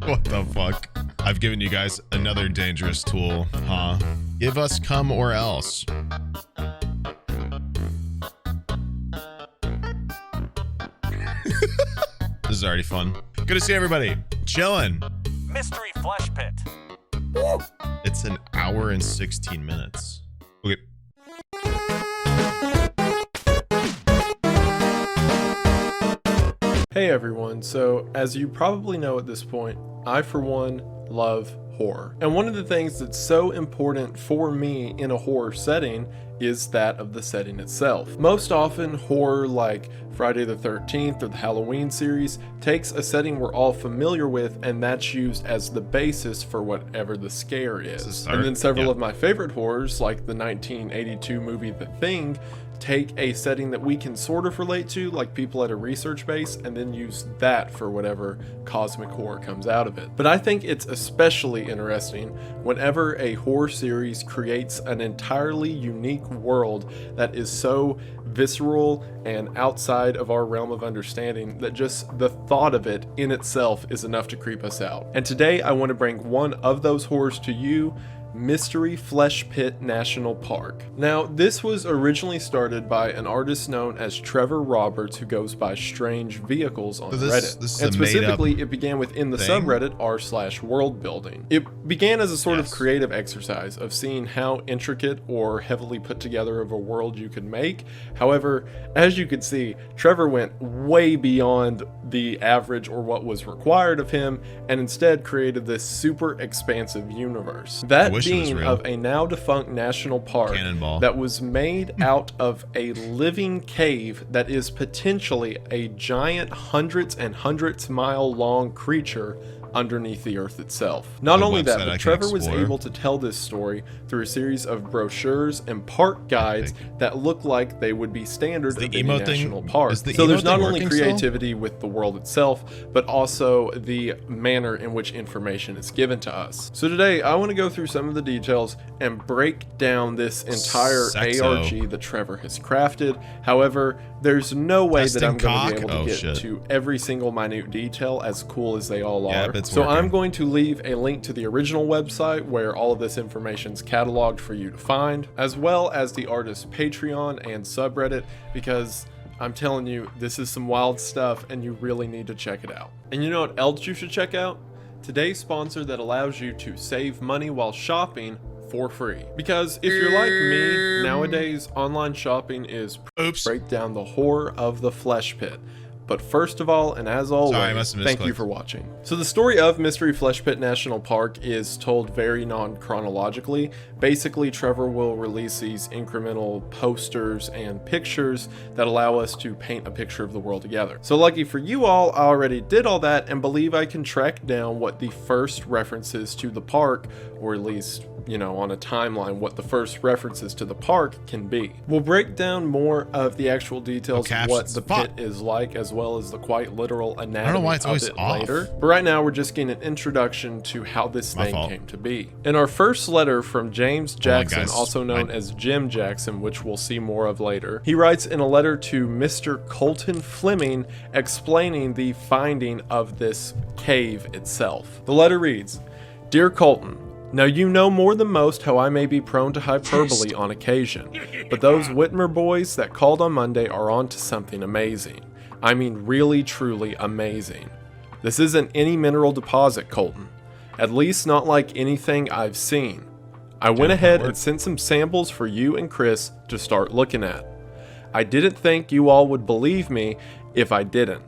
What the fuck? I've given you guys another dangerous tool, huh? Give us cum or else. This is already fun. Good to see everybody. Chilling. Mystery Flesh Pit. It's an hour and 16 minutes. Okay. Hey everyone, so as you probably know at this point, I for one love horror. And one of the things that's so important for me in a horror setting is that of the setting itself. Most often, horror like Friday the 13th or the Halloween series takes a setting we're all familiar with, and that's used as the basis for whatever the scare is. And then several of my favorite horrors, like the 1982 movie The Thing, take a setting that we can sort of relate to, like people at a research base, and then use that for whatever cosmic horror comes out of it. But I think it's especially interesting whenever a horror series creates an entirely unique world that is so visceral and outside of our realm of understanding that just the thought of it in itself is enough to creep us out. And today I want to bring one of those horrors to you, Mystery Flesh Pit National Park. Now, this was originally started by an artist known as Trevor Roberts, who goes by Strange Vehicles on Reddit. And specifically, it began within the subreddit r/worldbuilding. It began as a sort of creative exercise of seeing how intricate or heavily put together of a world you could make. However, as you could see, Trevor went way beyond the average or what was required of him, and instead created this super expansive universe. That being of a now defunct national park that was made out of a living cave that is potentially a giant hundreds and hundreds mile long creature underneath the earth itself. Not only that, but Trevor was able to tell this story through a series of brochures and park guides that look like they would be standard of any national park. So there's not only creativity with the world itself, but also the manner in which information is given to us. So today I want to go through some of the details and break down this entire ARG that Trevor has crafted. However, there's no way that I'm going to be able to get to every single minute detail, as cool as they all are. So I'm going to leave a link to the original website where all of this information is cataloged for you to find, as well as the artist's Patreon and subreddit, because I'm telling you, this is some wild stuff and you really need to check it out. And you know what else you should check out? Today's sponsor that allows you to save money while shopping for free. Because if you're like me, nowadays online shopping is break down the horror of the flesh pit. But first of all, and as always, thank you for watching. So the story of Mystery Flesh Pit National Park is told very non-chronologically. Basically, Trevor will release these incremental posters and pictures that allow us to paint a picture of the world together. So lucky for you all, I already did all that and believe I can track down what the first references to the park, or at least, you know, on a timeline, what the first references to the park can be. We'll break down more of the actual details of what the pit is like, as well as the quite literal anatomy of it later. But right now, we're just getting an introduction to how this thing came to be. In our first letter from James Jackson, also known as Jim Jackson, which we'll see more of later, he writes in a letter to Mr. Colton Fleming explaining the finding of this cave itself. The letter reads, "Dear Colton, now you know more than most how I may be prone to hyperbole on occasion, but those Whitmer boys that called on Monday are on to something amazing. I mean really truly amazing. This isn't any mineral deposit, Colton. At least not like anything I've seen. I went ahead and sent some samples for you and Chris to start looking at. I didn't think you all would believe me if I didn't.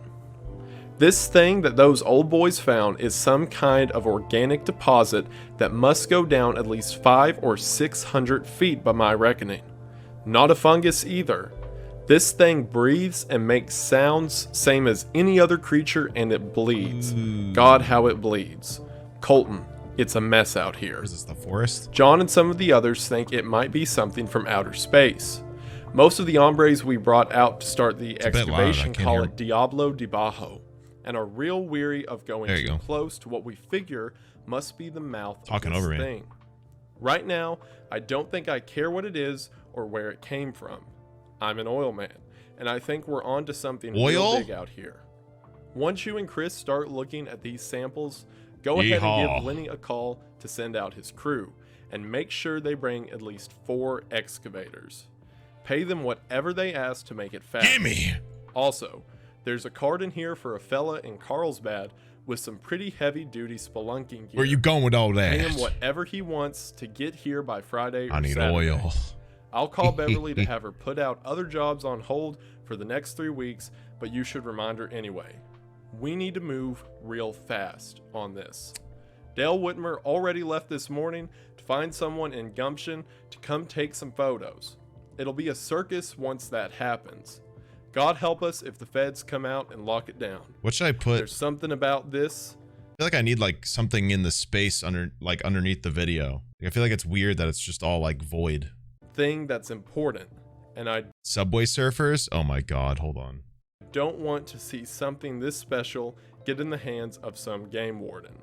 This thing that those old boys found is some kind of organic deposit that must go down at least 500 or 600 feet by my reckoning. Not a fungus either. This thing breathes and makes sounds same as any other creature, and it bleeds. God, how it bleeds. Colton, it's a mess out here. Is this the forest? John and some of the others think it might be something from outer space. Most of the hombres we brought out to start the excavation call it Diablo de Bajo, and are real weary of going too close to what we figure must be the mouth of this thing. Right now, I don't think I care what it is or where it came from. I'm an oil man, and I think we're on to something real big out here. Once you and Chris start looking at these samples, go ahead and Yeehaw. give Lenny a call to send out his crew, and make sure they bring at least 4 excavators. Pay them whatever they ask to make it fast. Gimme! Also, there's a card in here for a fella in Carlsbad with some pretty heavy-duty spelunking gear. Where you going with all that? Pay him whatever he wants to get here by Friday or I need Saturday. oil. I'll call Beverly to have her put out other jobs on hold for the next 3 weeks, but you should remind her anyway. We need to move real fast on this. Dale Whitmer already left this morning to find someone in Gumption to come take some photos. It'll be a circus once that happens. God help us if the feds come out and lock it down. What should I put? There's something about this I feel like I need like something in the space underneath the video. I feel like it's weird that it's just all like void. thing that's important, and I Subway surfers? Oh my god, hold on. don't want to see something this special get in the hands of some game warden.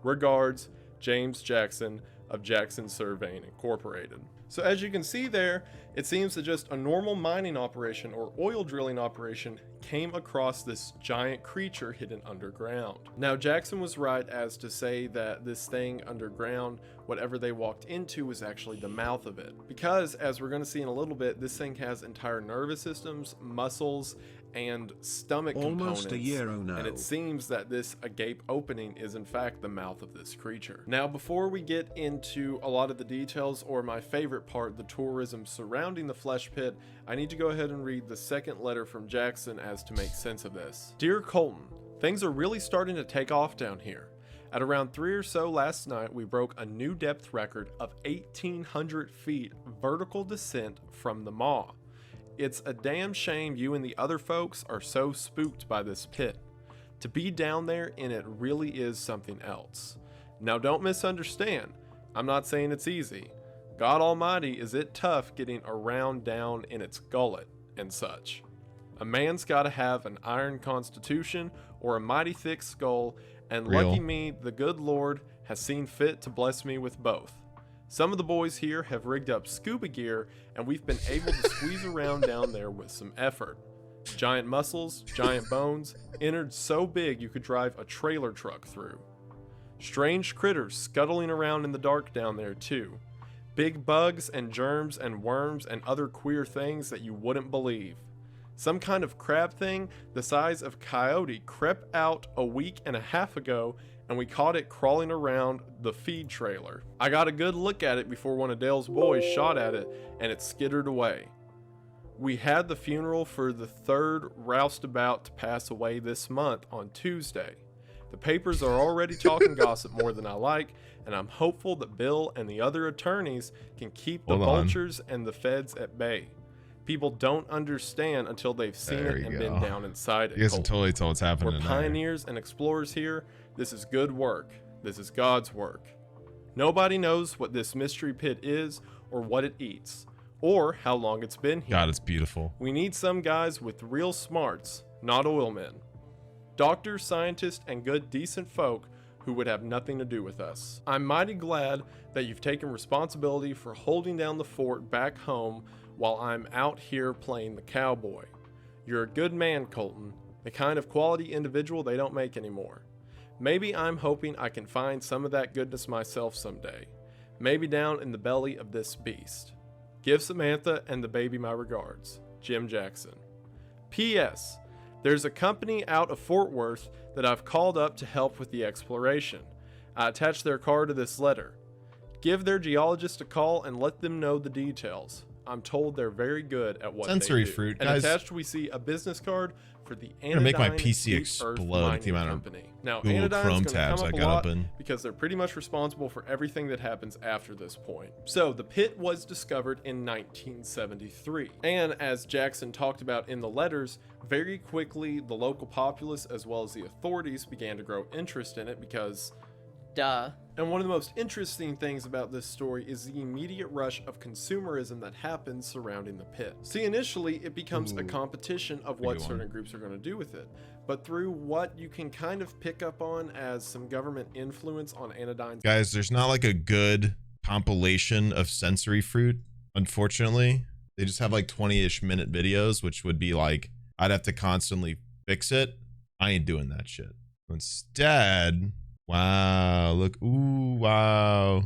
Regards, James Jackson of Jackson Surveying Incorporated. So as you can see there, it seems that just a normal mining operation or oil drilling operation came across this giant creature hidden underground. Now Jackson was right as to say that this thing underground, whatever they walked into, was actually the mouth of it. Because as we're going to see in a little bit, this thing has entire nervous systems, muscles, and stomach Almost components, a year now. and it seems that this agape opening is in fact the mouth of this creature. Now before we get into a lot of the details, or my favorite part, the tourism surrounding the flesh pit, I need to go ahead and read the second letter from Jackson as to make sense of this. Dear Colton, things are really starting to take off down here. At around 3 or so last night, we broke a new depth record of 1,800 feet vertical descent from the maw. It's a damn shame you and the other folks are so spooked by this pit. To be down there in it really is something else. Now don't misunderstand, I'm not saying it's easy. God Almighty, is it tough getting around down in its gullet and such. A man's gotta have an iron constitution or a mighty thick skull, and Real. lucky me, the good Lord has seen fit to bless me with both. Some of the boys here have rigged up scuba gear, and we've been able to squeeze around down there with some effort. Giant muscles, giant bones, innards so big you could drive a trailer truck through. Strange critters scuttling around in the dark down there too. Big bugs and germs and worms and other queer things that you wouldn't believe. Some kind of crab thing the size of coyote crept out a week and a half ago, and we caught it crawling around the feed trailer. I got a good look at it before one of Dale's boys shot at it, and it skittered away. We had the funeral for the third roustabout to pass away this month on Tuesday. The papers are already talking gossip more than I like, and I'm hopeful that Bill and the other attorneys can keep the Hold on. vultures and the feds at bay. People don't understand until they've seen There it you and go. been down inside it. You guys can Colton. totally tell what's happening We're there. pioneers and explorers here. This is good work. This is God's work. Nobody knows what this mystery pit is, or what it eats, or how long it's been here. God, it's beautiful. We need some guys with real smarts, not oilmen. Doctors, scientists, and good decent folk who would have nothing to do with us. I'm mighty glad that you've taken responsibility for holding down the fort back home while I'm out here playing the cowboy. You're a good man, Colton, the kind of quality individual they don't make anymore. Maybe I'm hoping I can find some of that goodness myself someday. Maybe down in the belly of this beast. Give Samantha and the baby my regards. Jim Jackson. P.S. There's a company out of Fort Worth that I've called up to help with the exploration. I attached their card to this letter. Give their geologist a call and let them know the details. I'm told they're very good at what Sensory they do. fruit, And guys. attached we see a business card for the Anodyne gonna make my PC Deep Earth explode with Mining the amount of Company. Now, Google Anodyne's Chrome gonna tabs come up I a got lot open. because they're pretty much responsible for everything that happens after this point. So the pit was discovered in 1973, and as Jackson talked about in the letters, very quickly the local populace as well as the authorities began to grow interest in it because Duh. and one of the most interesting things about this story is the immediate rush of consumerism that happens surrounding the pit. See, initially it becomes a competition of what Good one. certain groups are going to do with it, but through what you can kind of pick up on as some government influence on Anodyne's Guys, there's not like a good compilation of sensory fruit, unfortunately. They just have like 20-ish minute videos, which would be like, I'd have to constantly fix it. I ain't doing that shit. Instead, wow, look, ooh, wow.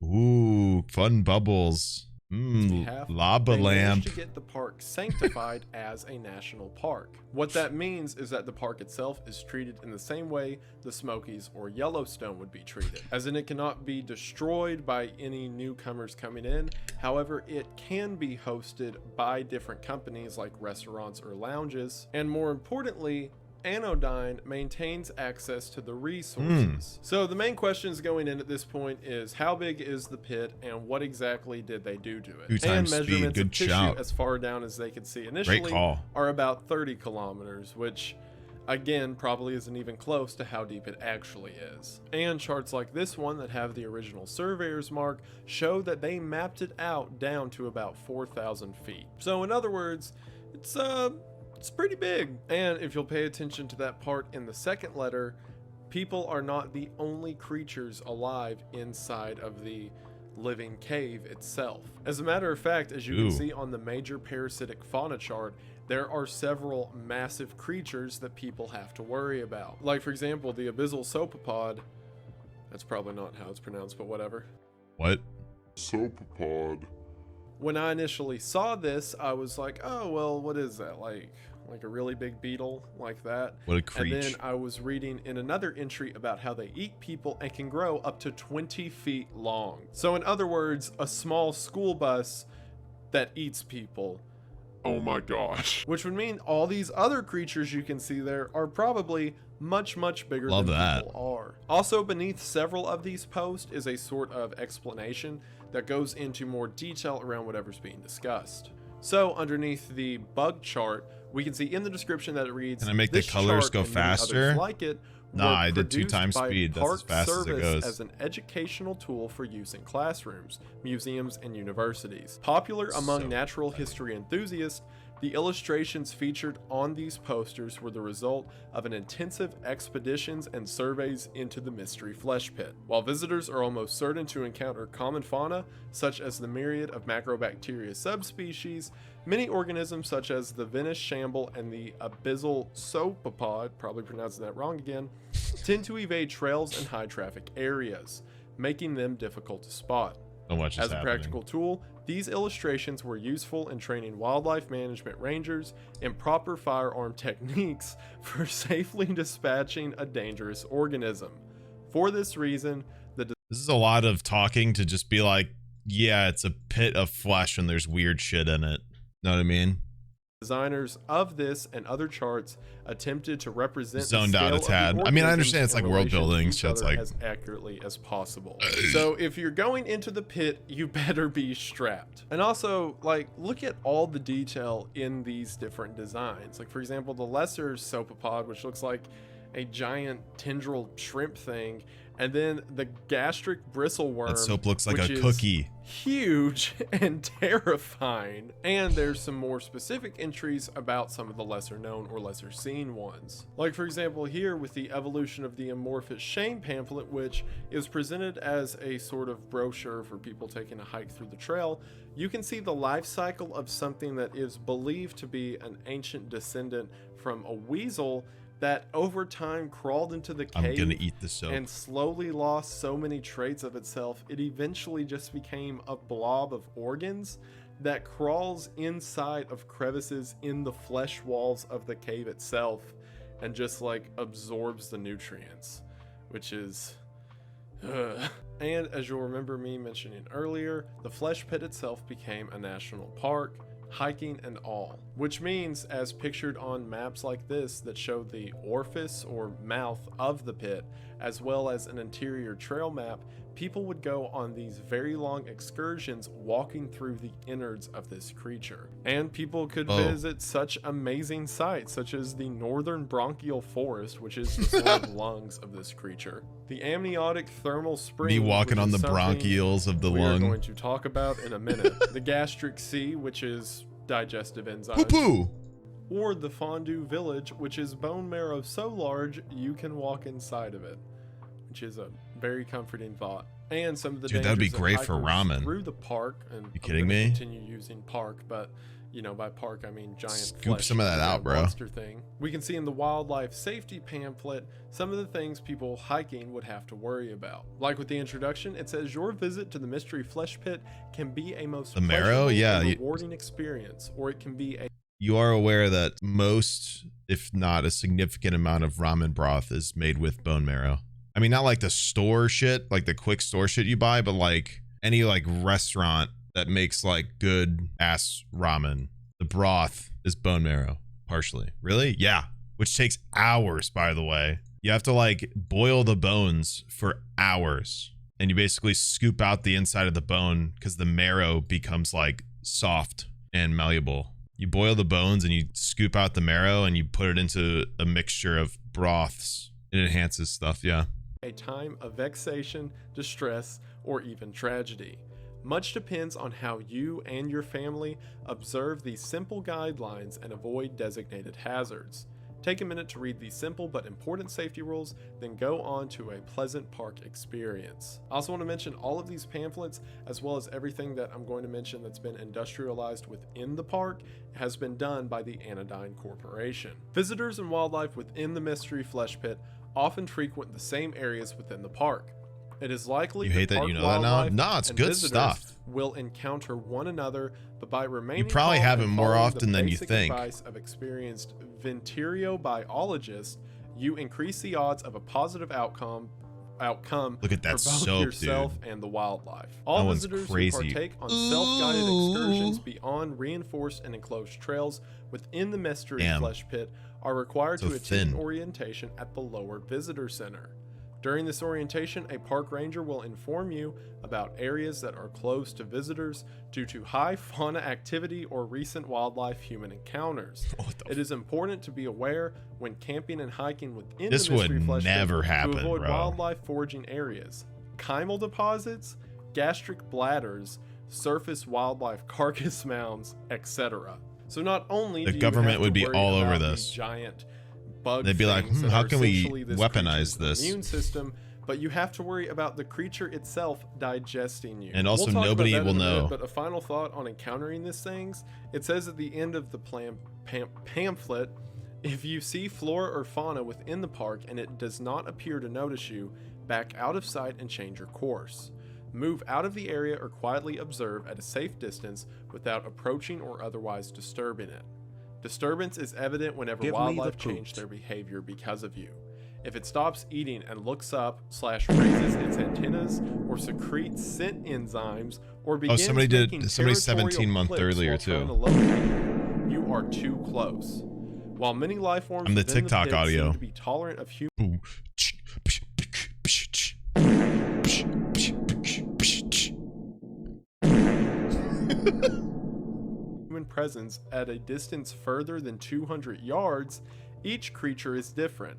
Ooh, fun bubbles. Lava lamp. To get the park sanctified as a national park. What that means is that the park itself is treated in the same way the Smokies or Yellowstone would be treated, as in it cannot be destroyed by any newcomers coming in. However, it can be hosted by different companies like restaurants or lounges, and more importantly, Anodyne maintains access to the resources. So the main questions going in at this point is how big is the pit and what exactly did they do to it? 2 times and measurements speed. Good of tissue shout. as far down as they could see initially are about 30 kilometers, which again probably isn't even close to how deep it actually is. And charts like this one that have the original surveyor's mark show that they mapped it out down to about 4,000 feet. So in other words, it's pretty big. And if you'll pay attention to that part in the second letter, people are not the only creatures alive inside of the living cave itself. As a matter of fact, as you can see on the major parasitic fauna chart, there are several massive creatures that people have to worry about. Like for example, the abyssal sopapod. That's probably not how it's pronounced, but whatever. What? Sopapod. When I initially saw this, I was like, oh, well, what is that? Like a really big beetle like that? What a creature. And then I was reading in another entry about how they eat people and can grow up to 20 feet long. So in other words, a small school bus that eats people. Oh my gosh. Which would mean all these other creatures you can see there are probably much bigger Love than that. people are. Also beneath several of these posts is a sort of explanation that goes into more detail around whatever's being discussed. So underneath the bug chart, we can see in the description that it reads, can I make the "This colors chart go and many others faster?" like it Nah, were I did 2 produced times by speed. That's as Park fast as it Service goes. as an educational tool for use in classrooms, museums, and universities. Popular among So natural history enthusiasts, the illustrations featured on these posters were the result of an intensive expeditions and surveys into the mystery flesh pit. While visitors are almost certain to encounter common fauna, such as the myriad of macrobacteria subspecies, many organisms such as the Venice shamble and the abyssal sopapod, probably pronouncing that wrong again, tend to evade trails and high traffic areas, making them difficult to spot. So much is As a happening. practical tool, these illustrations were useful in training wildlife management rangers in proper firearm techniques for safely dispatching a dangerous organism. For this reason, This is a lot of talking to just be like, yeah, it's a pit of flesh and there's weird shit in it. Know what I mean? designers of this and other charts attempted to represent Zoned the out scale a of the tad. I mean, I organisms understand it's in like world relation to building, each so it's other like as accurately as possible. So if you're going into the pit, you better be strapped. And also, like, look at all the detail in these different designs. Like, for example, the lesser sopapod, which looks like a giant tendril shrimp thing, and then the gastric bristleworm. that soap looks like which a is cookie. Huge and terrifying. And there's some more specific entries about some of the lesser known or lesser seen ones. Like, for example, here with the evolution of the amorphous Shane pamphlet, which is presented as a sort of brochure for people taking a hike through the trail, you can see the life cycle of something that is believed to be an ancient descendant from a weasel that over time crawled into the cave. I'm gonna eat the soap. And slowly lost so many traits of itself, it eventually just became a blob of organs that crawls inside of crevices in the flesh walls of the cave itself and just like absorbs the nutrients, which is And as you'll remember me mentioning earlier, the flesh pit itself became a national park, hiking and all, which means, as pictured on maps like this that show the orifice or mouth of the pit, as well as an interior trail map, people would go on these very long excursions walking through the innards of this creature. And people could visit such amazing sites such as the northern bronchial forest, which is the sort of lungs of this creature, the amniotic thermal spring, Me walking which on is the something bronchioles of the we are lung. going to talk about in a minute, the gastric sea, which is digestive enzymes, Poo-poo! or the fondue village, which is bone marrow so large you can walk inside of it, which is a very comforting thought. And some of the Dude, that'd be dangers of great for hikers ramen. through the park. And You kidding me? Continue using park, but You know, by park, I mean giant Scoop some of that out, bro. monster thing. We can see in the wildlife safety pamphlet some of the things people hiking would have to worry about. Like with the introduction, it says your visit to the mystery flesh pit can be a most marrow, yeah, rewarding experience, or it can be a... You are aware that most, if not a significant amount of ramen broth is made with bone marrow. I mean, not like the store shit, like the quick store shit you buy, but like any like restaurant that makes like good ass ramen, the broth is bone marrow partially. Really? Yeah. Which takes hours, by the way. You have to like boil the bones for hours, and you basically scoop out the inside of the bone because the marrow becomes like soft and malleable. You boil the bones and you scoop out the marrow and you put it into a mixture of broths. It enhances stuff. Yeah. A time of vexation, distress, or even tragedy. Much depends on how you and your family observe these simple guidelines and avoid designated hazards. Take a minute to read these simple but important safety rules, then go on to a pleasant park experience. I also want to mention all of these pamphlets, as well as everything that I'm going to mention that's been industrialized within the park, has been done by the Anodyne Corporation. Visitors and wildlife within the Mystery Flesh Pit often frequent the same areas within the park. It is likely you hate that you know that now? No, it's good stuff. Will encounter one another, but by remaining you probably have it more often than you think. think. Of experienced veteriobiologist, you increase the odds of a positive outcome. Look at that for both soap, yourself dude. and the wildlife. All visitors who partake on self-guided excursions beyond reinforced and enclosed trails within the Mystery Flesh Pit are required to attend an orientation at the lower visitor center. During this orientation, a park ranger will inform you about areas that are closed to visitors due to high fauna activity or recent wildlife-human encounters. It is important to be aware when camping and hiking within the Mystery Flesh Pit to avoid wildlife foraging areas, chimal deposits, gastric bladders, surface wildlife carcass mounds, etc. So not only the government would be all over this giant bug, they'd be like, how can we weaponize this immune system, but you have to worry about the creature itself digesting you. And also nobody will know. But a final thought on encountering these things, it says at the end of the pamphlet, if you see flora or fauna within the park and it does not appear to notice you, back out of sight and change your course. Move out of the area or quietly observe at a safe distance without approaching or otherwise disturbing it. Disturbance is evident whenever wildlife change their behavior because of you. If it stops eating and looks up / raises its antennas or secretes scent enzymes or begins somebody 17-month earlier too. You are too close. While many life forms the TikTok audio seem to be tolerant of human presence at a distance further than 200 yards, each creature is different.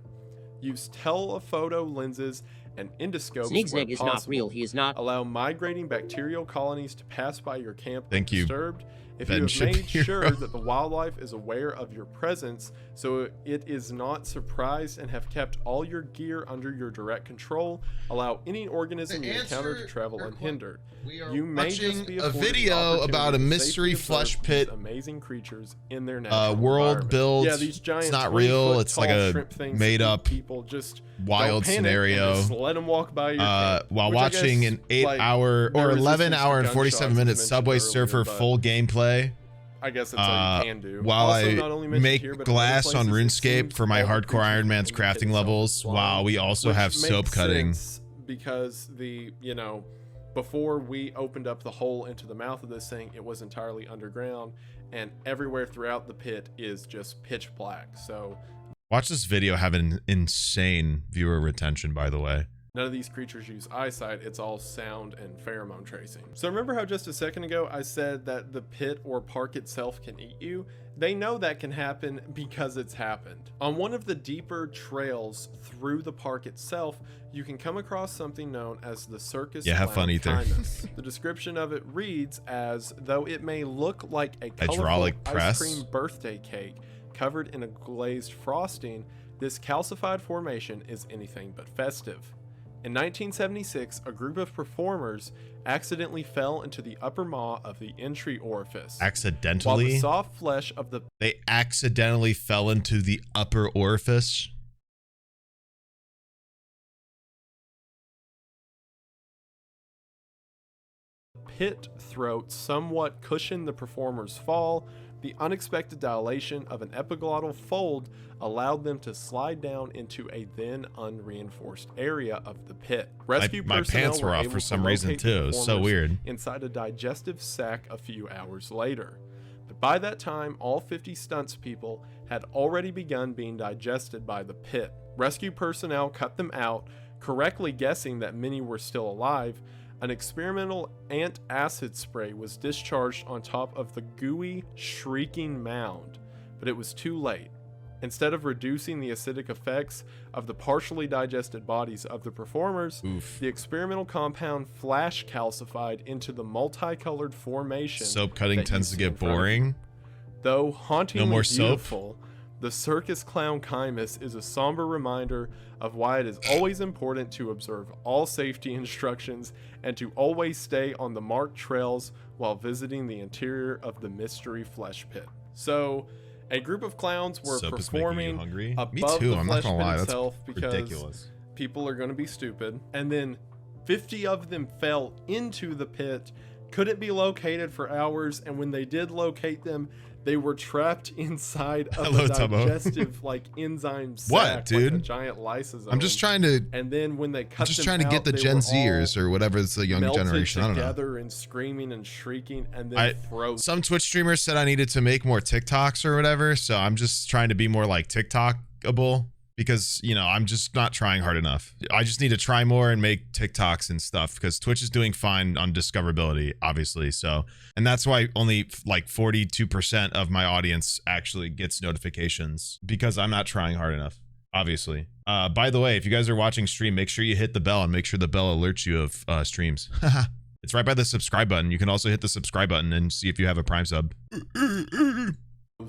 Use telephoto lenses and endoscopes Sneegsnag is not real. He is not. Allow migrating bacterial colonies to pass by your camp Thank you, undisturbed. If you have made sure that the wildlife is aware of your presence, so it is not surprised and have kept all your gear under your direct control, allow any organism you encounter to travel unhindered. You may just be a video about a mystery flesh pit, amazing creatures in their natural world build. Yeah, these giant it's not real. It's like a made up people just wild scenario. Just let them walk by your camp, while watching an 8-hour or 11-hour and 47-minute Subway Surfer full gameplay. I guess that's all you can do. While also, I make glass on RuneScape for my hardcore Iron Man's crafting levels, while we also have soap cutting. Because before we opened up the hole into the mouth of this thing, it was entirely underground, and everywhere throughout the pit is just pitch black. So watch this video have an insane viewer retention, by the way. None of these creatures use eyesight, it's all sound and pheromone tracing. So remember how just a second ago I said that the pit or park itself can eat you? They know that can happen because it's happened. On one of the deeper trails through the park itself, you can come across something known as the circus. Yeah, have fun, Ether. The description of it reads as though it may look like a colorful hydraulic press ice cream birthday cake covered in a glazed frosting. This calcified formation is anything but festive. In 1976, a group of performers accidentally fell into the upper maw of the entry orifice. While Accidentally? the soft flesh of the They accidentally fell into the upper orifice? pit throat somewhat cushioned the performer's fall, the unexpected dilation of an epiglottal fold allowed them to slide down into a then unreinforced area of the pit. Rescue My personnel pants were off able for to some reason locate the too. It's so performers weird. inside a digestive sac a few hours later. But by that time, all 50 stunts people had already begun being digested by the pit. Rescue personnel cut them out, correctly guessing that many were still alive. An experimental antacid spray was discharged on top of the gooey, shrieking mound, but it was too late. Instead of reducing the acidic effects of the partially digested bodies of the performers, Oof. the experimental compound flash calcified into the multicolored formation. Soap cutting that you tends to see in get front of you. boring. Though hauntingly No more soap? beautiful, the circus clown chimus is a somber reminder of why it is always important to observe all safety instructions and to always stay on the marked trails while visiting the interior of the mystery flesh pit. So, a group of clowns were Soap is making you performing hungry? above Me too, the I'm not flesh gonna pit lie, that's itself because ridiculous. people are going to be stupid. And then 50 of them fell into the pit, couldn't be located for hours, and when they did locate them, they were trapped inside of Hello, a Tubbo. digestive enzyme sac, What, like dude? a giant lysosome. I'm just trying to And then when they cut just them trying to out, get the they Gen were Zers all or whatever it's the young melted generation. I don't know. together and screaming and shrieking, and then frozen. Some Twitch streamers said I needed to make more TikToks or whatever, so I'm just trying to be more like TikTokable because, you know, I'm just not trying hard enough. I just need to try more and make TikToks and stuff because Twitch is doing fine on discoverability, obviously. So, and that's why only like 42% of my audience actually gets notifications because I'm not trying hard enough, obviously. By the way, if you guys are watching stream, make sure you hit the bell and make sure the bell alerts you of streams. It's right by the subscribe button. You can also hit the subscribe button and see if you have a Prime sub.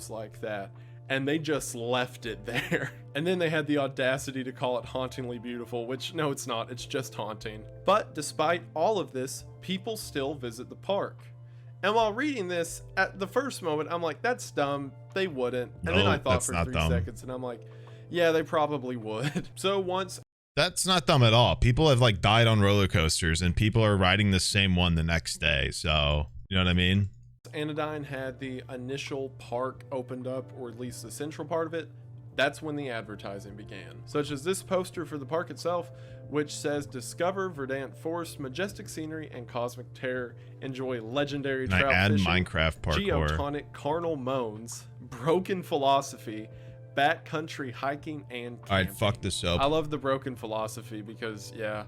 Like that, and they just left it there. And then they had the audacity to call it hauntingly beautiful, which no, it's not, it's just haunting. But despite all of this, people still visit the park. And while reading this, at the first moment, I'm like, that's dumb, they wouldn't. And then No, I thought that's for not 3 dumb. seconds, and I'm like, yeah, they probably would. So once That's not dumb at all. People have like died on roller coasters and people are riding the same one the next day. So, you know what I mean? Anodyne had the initial park opened up, or at least the central part of it, that's when the advertising began. Such as this poster for the park itself, which says, "Discover Verdant Forest, majestic scenery, and cosmic terror. Enjoy legendary And I trout add fishing, Minecraft parkour. geotonic carnal moans, broken philosophy, backcountry hiking, and camping." Alright, fuck the soap. I love the broken philosophy because, yeah,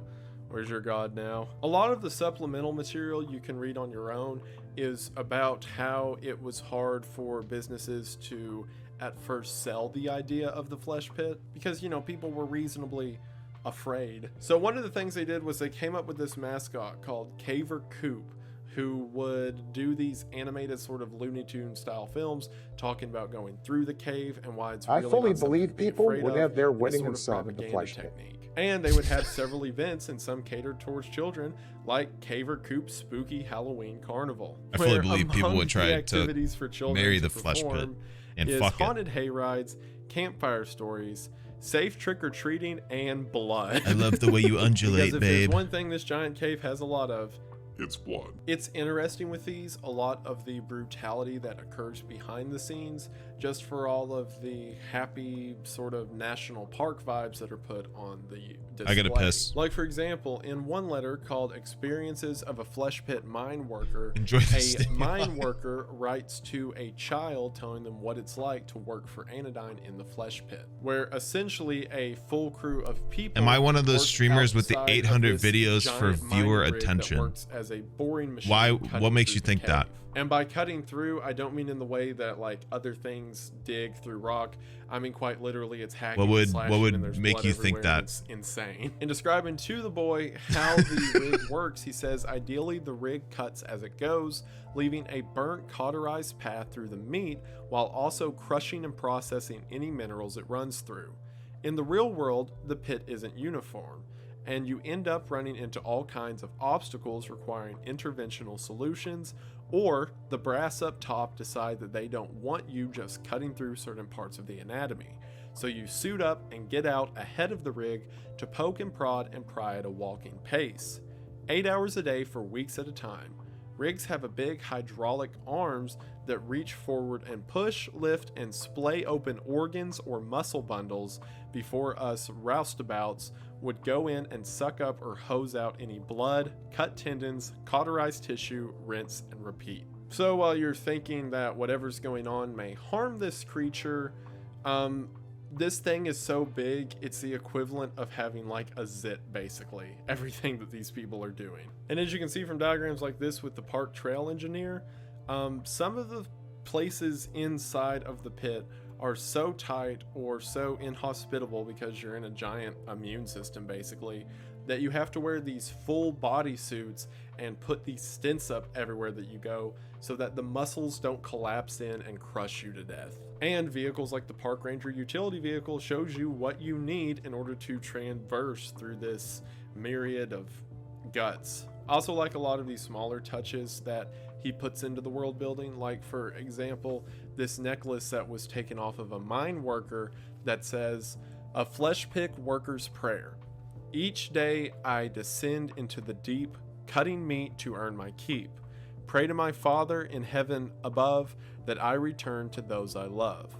where's your god now? A lot of the supplemental material you can read on your own is about how it was hard for businesses to at first sell the idea of the flesh pit because, you know, people were reasonably afraid. So one of the things they did was they came up with this mascot called Caver Coop, who would do these animated sort of Looney Tune style films talking about going through the cave and why it's really I fully not something believe to be people afraid would of, have their and it's wedding sort and of son in the propaganda flesh pit. technique. And they would have several events, and some catered towards children, like Caver Coop's Spooky Halloween Carnival. I fully where believe people among would the try to activities for children marry to the flesh pit perform and is fuck it. haunted hay rides, campfire stories, safe trick-or-treating, and blood. I love the way you Because undulate, if babe. there's one thing this giant cave has a lot of, It's blood. it's interesting with these, a lot of the brutality that occurs behind the scenes, just for all of the happy sort of national park vibes that are put on the display. I gotta piss. Like, for example, in one letter called Experiences of a Flesh Pit Mine Worker, Enjoy the a stimuli. mine worker writes to a child telling them what it's like to work for Anodyne in the flesh pit, where essentially a full crew of people. Am I one of those work streamers with the outside of 800 this videos for giant mine viewer rig that attention? works as a boring machine. Why? cutting What makes through you the think that? cave. And by cutting through, I don't mean in the way that like other things dig through rock. I mean quite literally, it's hacking. What would- and slashing, what would and there's make blood you think everywhere, and that? It's insane. In describing to the boy how the rig works, he says, ideally the rig cuts as it goes, leaving a burnt cauterized path through the meat while also crushing and processing any minerals it runs through. In the real world, the pit isn't uniform, and you end up running into all kinds of obstacles requiring interventional solutions, or the brass up top decide that they don't want you just cutting through certain parts of the anatomy. So you suit up and get out ahead of the rig to poke and prod and pry at a walking pace. 8 hours a day for weeks at a time. Rigs have a big hydraulic arms that reach forward and push, lift, and splay open organs or muscle bundles before us roustabouts would go in and suck up or hose out any blood, cut tendons, cauterize tissue, rinse, and repeat. So while you're thinking that whatever's going on may harm this creature, this thing is so big, it's the equivalent of having like a zit, basically, everything that these people are doing. And as you can see from diagrams like this with the park trail engineer, some of the places inside of the pit are so tight or so inhospitable because you're in a giant immune system, basically, that you have to wear these full body suits and put these stents up everywhere that you go so that the muscles don't collapse in and crush you to death. And vehicles like the Park Ranger utility vehicle shows you what you need in order to traverse through this myriad of guts. Also, like a lot of these smaller touches that he puts into the world building, like for example, this necklace that was taken off of a mine worker that says, "A flesh pick worker's prayer. Each day I descend into the deep, cutting meat to earn my keep. Pray to my Father in heaven above that I return to those I love.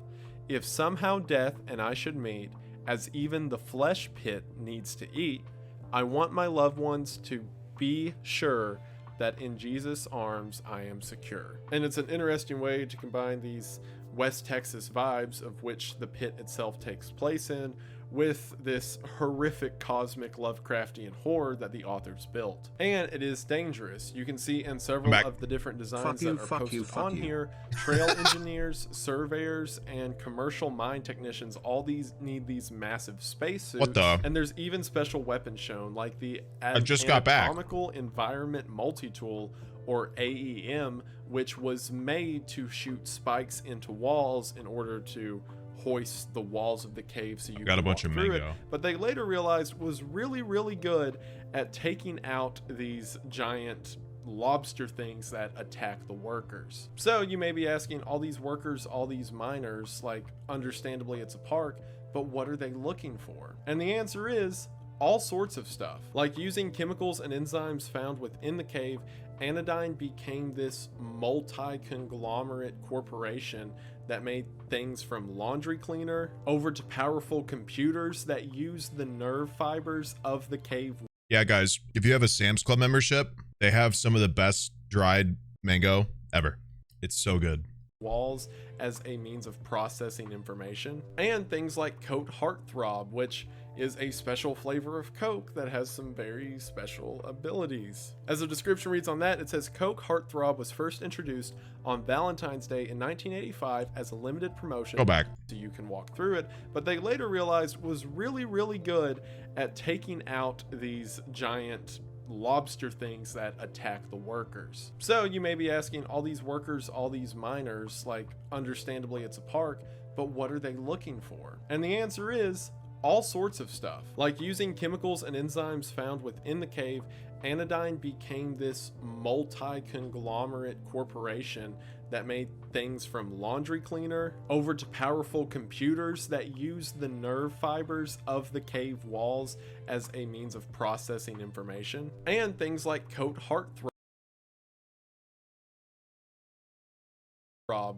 If somehow death and I should meet, as even the flesh pit needs to eat, I want my loved ones to be sure that in Jesus' arms I am secure." And it's an interesting way to combine these West Texas vibes, of which the pit itself takes place in, with this horrific cosmic Lovecraftian horror that the authors built. And it is dangerous. You can see in several of the different designs that are posted on here, trail engineers, surveyors, and commercial mine technicians, all these need these massive spacesuits. What the? And there's even special weapons shown, like the I just got back. Anatomical Environment Multi-Tool, or AEM, which was made to shoot spikes into walls in order to hoist the walls of the cave so you got a can bunch walk of through mango. it. But they later realized was really good at taking out these giant lobster things that attack the workers. So you may be asking, all these workers, all these miners, like, understandably it's a park, but what are they looking for? And the answer is all sorts of stuff. Like using chemicals and enzymes found within the cave, Anodyne became this multi-conglomerate corporation that made things from laundry cleaner over to powerful computers that use the nerve fibers of the cave. Yeah, guys, if you have a Sam's Club membership, they have some of the best dried mango ever. It's so good. Walls as a means of processing information, and things like Coke Heartthrob, which is a special flavor of Coke that has some very special abilities. As the description reads on that, it says Coke Heartthrob was first introduced on Valentine's Day in 1985 as a limited promotion. Go back. So you can walk through it, but they later realized was really good at taking out these giant lobster things that attack the workers. So you may be asking, all these workers, all these miners, like, understandably it's a park, but what are they looking for? And the answer is all sorts of stuff. Like using chemicals and enzymes found within the cave, Anodyne became this multi-conglomerate corporation that made things from laundry cleaner over to powerful computers that use the nerve fibers of the cave walls as a means of processing information, and things like Coat Heartthrob,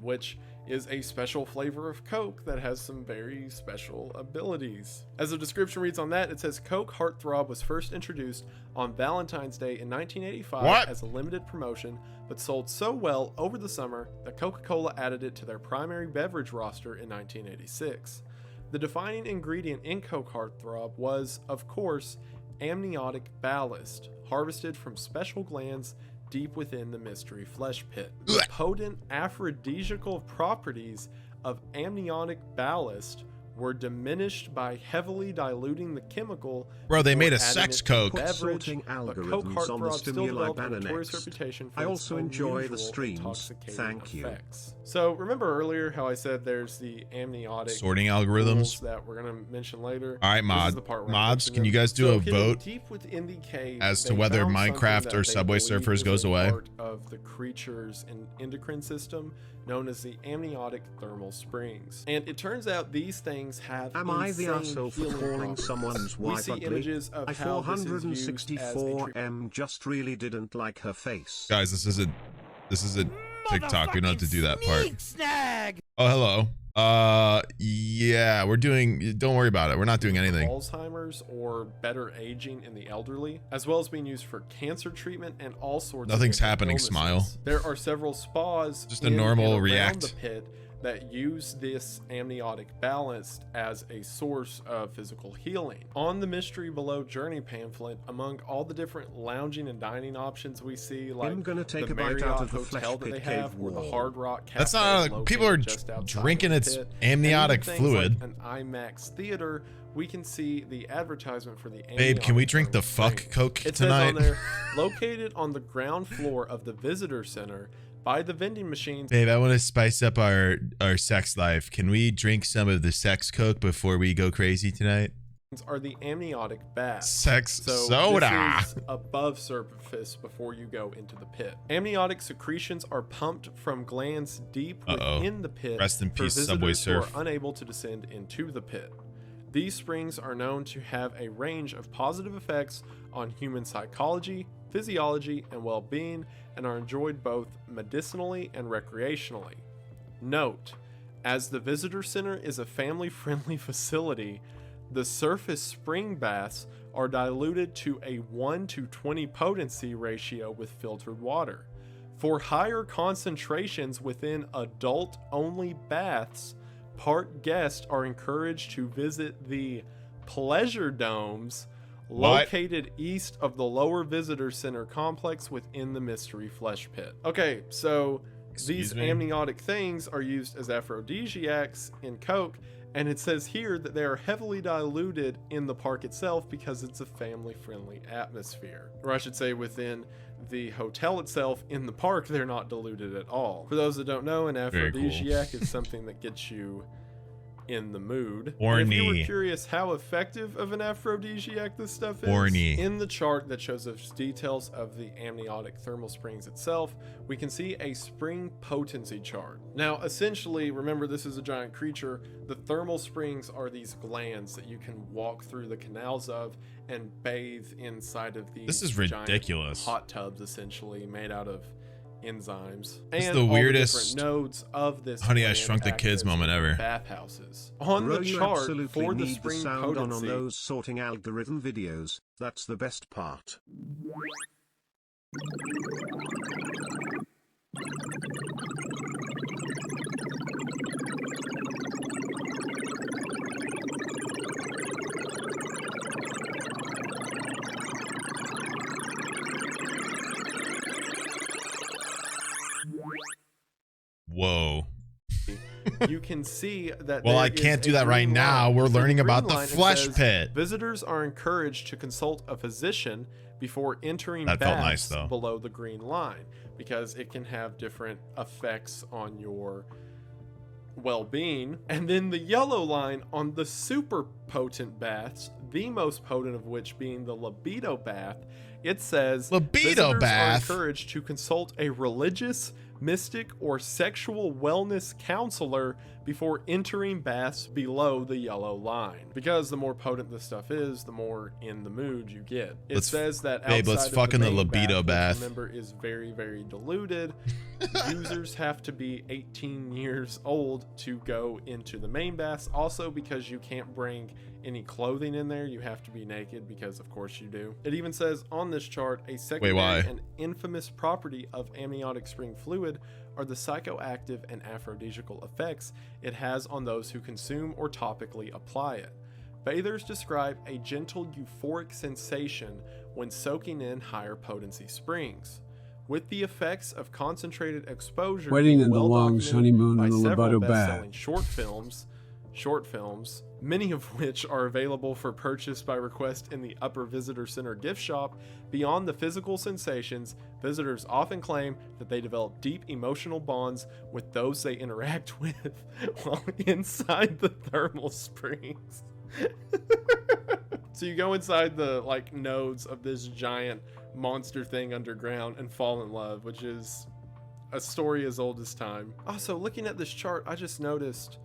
which is a special flavor of Coke that has some very special abilities. As the description reads on that, it says Coke Heartthrob was first introduced on Valentine's Day in 1985 as a limited promotion, but sold so well over the summer that Coca-Cola added it to their primary beverage roster in 1986. The defining ingredient in Coke Heartthrob was, of course, amniotic ballast, harvested from special glands deep within the mystery flesh pit. The potent aphrodisiacal properties of amniotic ballast were diminished by heavily diluting the chemical. Bro, they before made a adding sex it to Coke. beverage, Sorting but Coke algorithms on the heartthrob still stimuli developed a banner notorious next. reputation for I its also enjoy the unusual streams. intoxicating Thank you. effects. So remember earlier how I said there's the amniotic Sorting rules algorithms. that we're gonna mention later. All right, This is the part where I'm mods, mentioning can you them. guys do So a hidden vote deep within the cave, as to they whether found something Minecraft that or they Subway believe Surfers is goes a away? part of the creature's endocrine system, known as the amniotic thermal springs. And it turns out these things have Am I the insane arsehole for healing calling properties. someone's We wife see ugly? images of I how this is used as a 464M just really didn't like her face. Guys, this isn't TikTok. We don't have to do that part. Sneegsnag! Oh, hello. Yeah, don't worry about it. We're not doing anything. Alzheimer's or better aging in the elderly, as well as being used for cancer treatment and all sorts Nothing's of different happening, illnesses. Smile. There are several spas Just a in normal and around react. the pit that use this amniotic ballast as a source of physical healing. On the Mystery Below Journey pamphlet, among all the different lounging and dining options we see, like I'm gonna take the a bite Marriott out of the Hotel flesh that they pit have, cave or the wall. Hard Rock Cafe That's not located people are just outside drinking the its pit. amniotic And even things fluid. like an IMAX theater, we can see the advertisement for the Babe, can we amniotic drink the thermal fuck springs. Coke It tonight? says on there, located on the ground floor of the visitor center by the vending machines Babe, I want to spice up our sex life. Can we drink some of the sex Coke before we go crazy tonight? are the amniotic baths. Sex So soda. this is above surface before you go into the pit. Amniotic secretions are pumped from glands deep within the pit Rest in for peace, visitors Subway who Surf. are unable to descend into the pit. These springs are known to have a range of positive effects on human psychology, physiology, and well-being, and are enjoyed both medicinally and recreationally. Note, as the visitor center is a family-friendly facility, the surface spring baths are diluted to a 1 to 20 potency ratio with filtered water. For higher concentrations within adult-only baths, park guests are encouraged to visit the pleasure domes located east of the lower visitor center complex within the mystery flesh pit. Okay, so these amniotic things are used as aphrodisiacs in Coke, and it says here that they are heavily diluted in the park itself because it's a family-friendly atmosphere. Or I should say within the hotel itself in the park, they're not diluted at all. For those that don't know, an aphrodisiac is something that gets you in the mood. And if you were curious how effective of an aphrodisiac this stuff is, in the chart that shows us details of the amniotic thermal springs itself, we can see a spring potency chart. Now, essentially, remember this is a giant creature. The thermal springs are these glands that you can walk through the canals of and bathe inside of these. This is ridiculous. Hot tubs, essentially made out of enzymes. This is and the all weirdest different nodes of this Honey, I gland Shrunk the act Kids as moment ever. Bathhouses. On Bro, the you chart absolutely for the need spring sound on potency, those sorting algorithm videos. That's the best part. Whoa. you can see that Well, there I can't is do a that right green now. line. We're So the learning green about the line, it flesh says, pit. Visitors are encouraged to consult a physician before entering That felt nice, baths though. below the green line, because it can have different effects on your well-being. And then the yellow line on the super potent baths, the most potent of which being the libido bath, it says Libido visitors bath? are encouraged to consult a religious, mystic, or sexual wellness counselor before entering baths below the yellow line, because the more potent this stuff is, the more in the mood you get. It says that outside let's of fuck in the main libido bath. which, remember, is very, very diluted. Users have to be 18 years old to go into the main baths. Also, because you can't bring any clothing in there, you have to be naked, because of course you do. It even says on this chart, a secondary and infamous property of amniotic spring fluid are the psychoactive and aphrodisiacal effects it has on those who consume or topically apply it. Bathers describe a gentle euphoric sensation when soaking in higher potency springs. With the effects of concentrated exposure Wedding being in the well Longs, documented honeymoon by in the several Libido bath. best-selling short films, short films, many of which are available for purchase by request in the Upper Visitor Center gift shop. Beyond the physical sensations, visitors often claim that they develop deep emotional bonds with those they interact with while inside the thermal springs. So you go inside the like nodes of this giant monster thing underground and fall in love, which is a story as old as time. Also, looking at this chart, I just noticed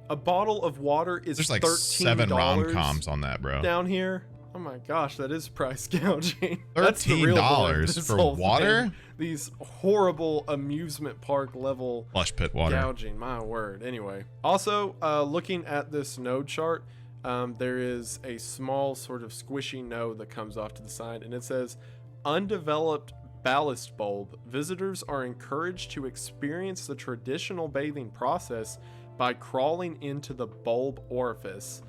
a bottle of water is There's like $13 7 rom-coms on that, bro. down here. Oh my gosh, that is price gouging. That's the real $13 this for whole water? thing. These horrible amusement park level Flush pit water. gouging, my word. Anyway, also looking at this node chart, there is a small sort of squishy node that comes off to the side, and it says undeveloped ballast bulb. Visitors are encouraged to experience the traditional bathing process by crawling into the bulb orifice.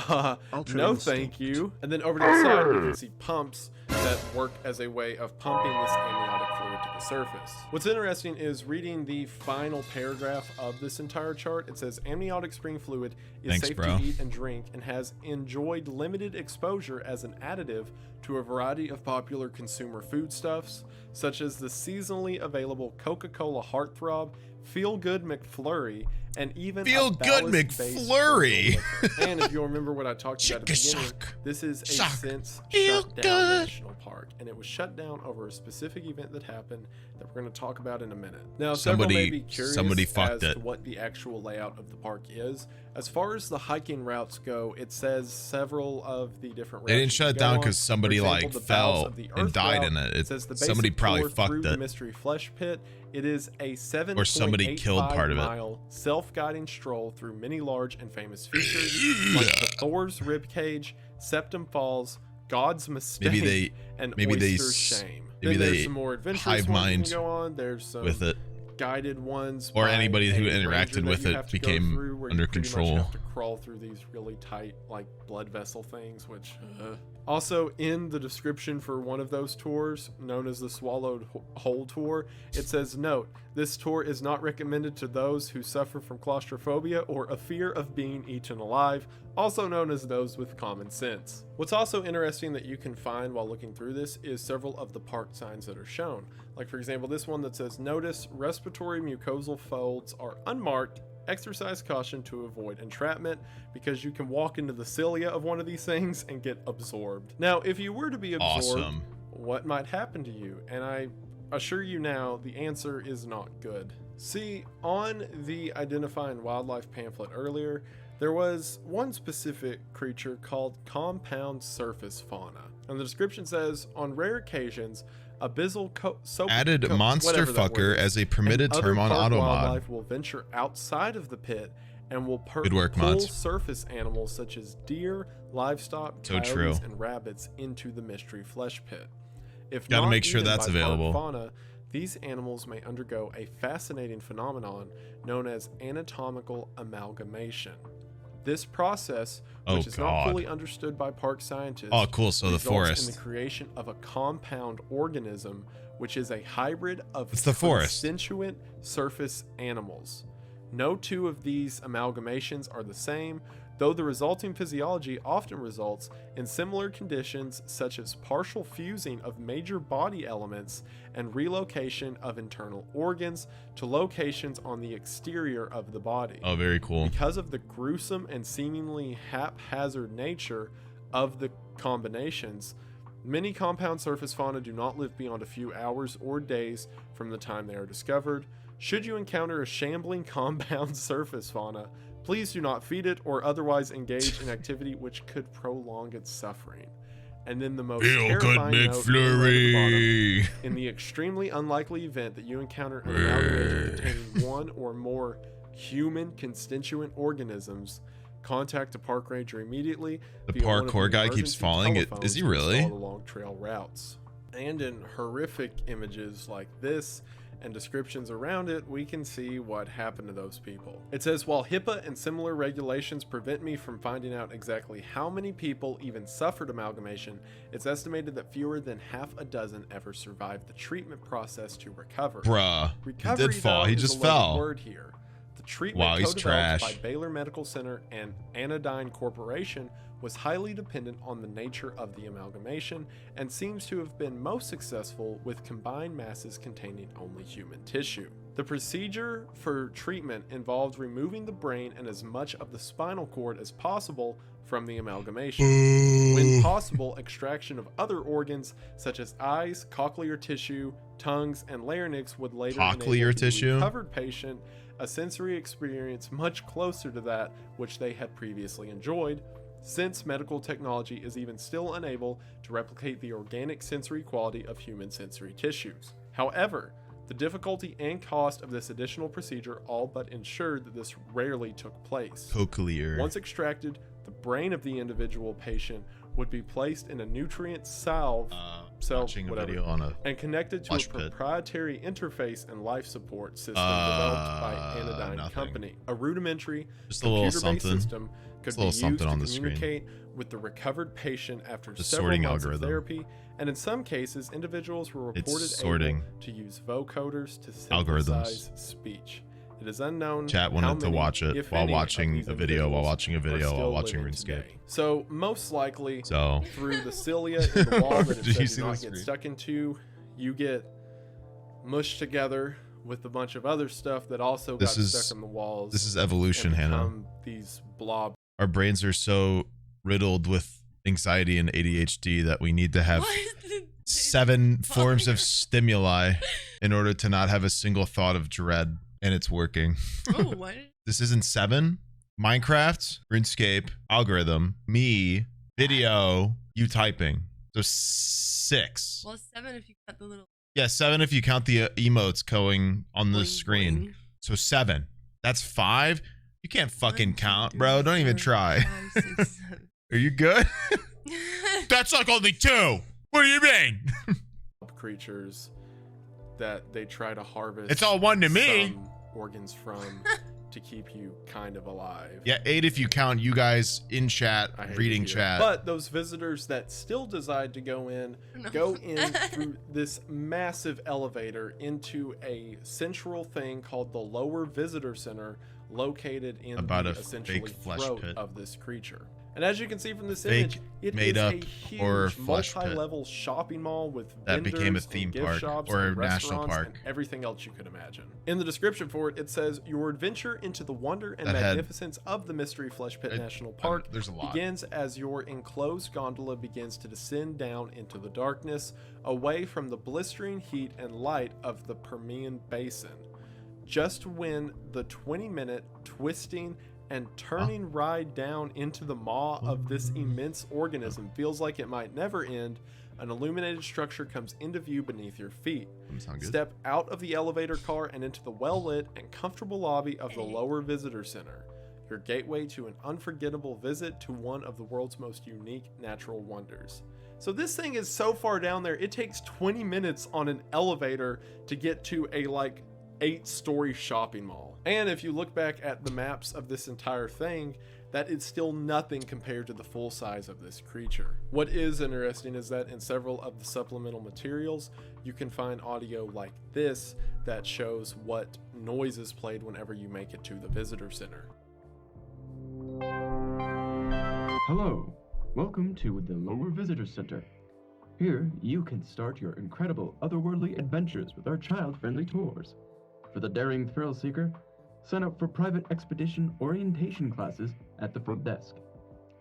No thank you. And then over to the side you can see pumps that work as a way of pumping this amniotic fluid to the surface. What's interesting is reading the final paragraph of this entire chart. It says amniotic spring fluid is safe to eat and drink and has enjoyed limited exposure as an additive to a variety of popular consumer foodstuffs, such as the seasonally available Coca-Cola Heartthrob, Feel Good McFlurry, and even Feel Good McFlurry. And if you'll remember what I talked about at the beginning, this is a since Feel shut down good national park, and it was shut down over a specific event that happened that we're going to talk about in a minute. Now, several may be curious as to what the actual layout of the park is. As far as the hiking routes go, it says several of the different routes. They didn't shut it down because somebody like fell and died in it. Says the somebody probably fucked through it. The mystery flesh pit. It is a 7.85 or somebody killed part of it. mile self-guiding stroll through many large and famous features like the Thor's Ribcage, Septum Falls, God's Mistake, and Oyster's Shame. Then there's some more adventurous ones you can go on. There's some with it. Guided ones, or anybody who interacted with it became under control. You have to crawl through these really tight, like blood vessel things. Which also in the description for one of those tours, known as the Swallowed Whole Tour, it says, "Note: this tour is not recommended to those who suffer from claustrophobia or a fear of being eaten alive, also known as those with common sense." What's also interesting that you can find while looking through this is several of the park signs that are shown. Like, for example, this one that says, "Notice respiratory mucosal folds are unmarked. Exercise caution to avoid entrapment," because you can walk into the cilia of one of these things and get absorbed. Now, if you were to be absorbed, what might happen to you? And I assure you now, the answer is not good. See, on the identifying wildlife pamphlet earlier, there was one specific creature called compound surface fauna. And the description says, on rare occasions, abyssal added monster fucker as a permitted term on AutoMod. Wildlife will venture outside of the pit and will pull surface animals such as deer, livestock, coyotes, and rabbits into the mystery flesh pit. If gotta not make sure eaten that's by available. Fauna, these animals may undergo a fascinating phenomenon known as anatomical amalgamation. This process, which is not fully understood by park scientists, so the forest in the creation of a compound organism, which is a hybrid of constituent surface animals. No two of these amalgamations are the same, though the resulting physiology often results in similar conditions such as partial fusing of major body elements and relocation of internal organs to locations on the exterior of the body. Oh, very cool. Because of the gruesome and seemingly haphazard nature of the combinations, many compound surface fauna do not live beyond a few hours or days from the time they are discovered. Should you encounter a shambling compound surface fauna, please do not feed it or otherwise engage in activity which could prolong its suffering. And then the most terrifying note McFlurry. In the extremely unlikely event that you encounter an amalgamation containing one or more human constituent organisms, contact a park ranger immediately. The parkour guy keeps falling. Is he really? Along trail routes. And in horrific images like this and descriptions around it, we can see what happened to those people. It says, while HIPAA and similar regulations prevent me from finding out exactly how many people even suffered amalgamation, it's estimated that fewer than half a dozen ever survived the treatment process to recover. Bruh, Recovery, he did fall. Though, he is just a loaded fell. word here. The Treatment Wow, he's co-developed by trash. Baylor Medical Center and Anodyne Corporation was highly dependent on the nature of the amalgamation and seems to have been most successful with combined masses containing only human tissue. The procedure for treatment involved removing the brain and as much of the spinal cord as possible from the amalgamation. When possible, extraction of other organs such as eyes, cochlear tissue, tongues, and larynx would later Cochlear enable tissue? the recovered patient a sensory experience much closer to that which they had previously enjoyed, since medical technology is even still unable to replicate the organic sensory quality of human sensory tissues. However, the difficulty and cost of this additional procedure all but ensured that this rarely took place. Cochlear. Once extracted, the brain of the individual patient would be placed in a nutrient salve, Watching a video on a and connected to a flush pit. proprietary interface and life support system developed by Anodyne nothing. Company. A rudimentary Just a little computer-based something. system could Just a be little used something to on the screen. communicate with the recovered patient after The several sorting months algorithm. of therapy, and in some cases, individuals were reported sorting. able to use vocoders to Algorithms. synthesize speech. It is unknown Chat how wanted to many, watch it if while any, of watching these a video, while individuals watching a are video, while still watching living RuneScape. today. So most likely, So through the cilia in the wall that it Did you said see do not the get screen? stuck into, you get mushed together with a bunch of other stuff that also got stuck in the walls. this is evolution, and Hannah. become these blob. Our brains are so riddled with anxiety and ADHD that we need to have 7 forms of stimuli in order to not have a single thought of dread, and it's working. Oh, what? This isn't 7. Minecraft, RuneScape, algorithm, me, video, you typing. So 6. Well, 7 if you cut the little Yeah, 7 if you count the emotes going on the boing, screen. boing. So 7. That's 5. You can't fucking 1, 2, count, 3, bro. Don't even 4, try. 5, 6, 7. Are you good? That's like only 2. What do you mean? Creatures that they try to harvest. It's all 1 to me. some organs from to keep you kind of alive. Yeah, 8 if you count you guys in chat, I hate reading to hear it. chat. But those visitors that still decide to go in through this massive elevator into a central thing called the Lower Visitor Center, located in About the a essentially fake flesh throat pit. of this creature. And as you can see from this Fake image, it made is up a huge horror flesh pit multi-level shopping mall with that vendors became a and theme gift park shops or a and national restaurants park. and everything else you could imagine. In the description for it, it says your adventure into the wonder and That had- magnificence of the Mystery Flesh Pit National I Park don't- there's a lot. begins as your enclosed gondola begins to descend down into the darkness, away from the blistering heat and light of the Permian Basin. Just when the 20-minute twisting and turning ride down into the maw of this immense organism feels like it might never end, an illuminated structure comes into view beneath your feet. Doesn't sound good. Step out of the elevator car and into the well-lit and comfortable lobby of the Lower Visitor Center, your gateway to an unforgettable visit to one of the world's most unique natural wonders. So this thing is so far down there, it takes 20 minutes on an elevator to get to a 8-story shopping mall. And if you look back at the maps of this entire thing, that is still nothing compared to the full size of this creature. What is interesting is that in several of the supplemental materials, you can find audio like this that shows what noise is played whenever you make it to the visitor center. Hello, welcome to the Lower Visitor Center. Here, you can start your incredible otherworldly adventures with our child-friendly tours. For the daring thrill seeker, sign up for private expedition orientation classes at the front desk.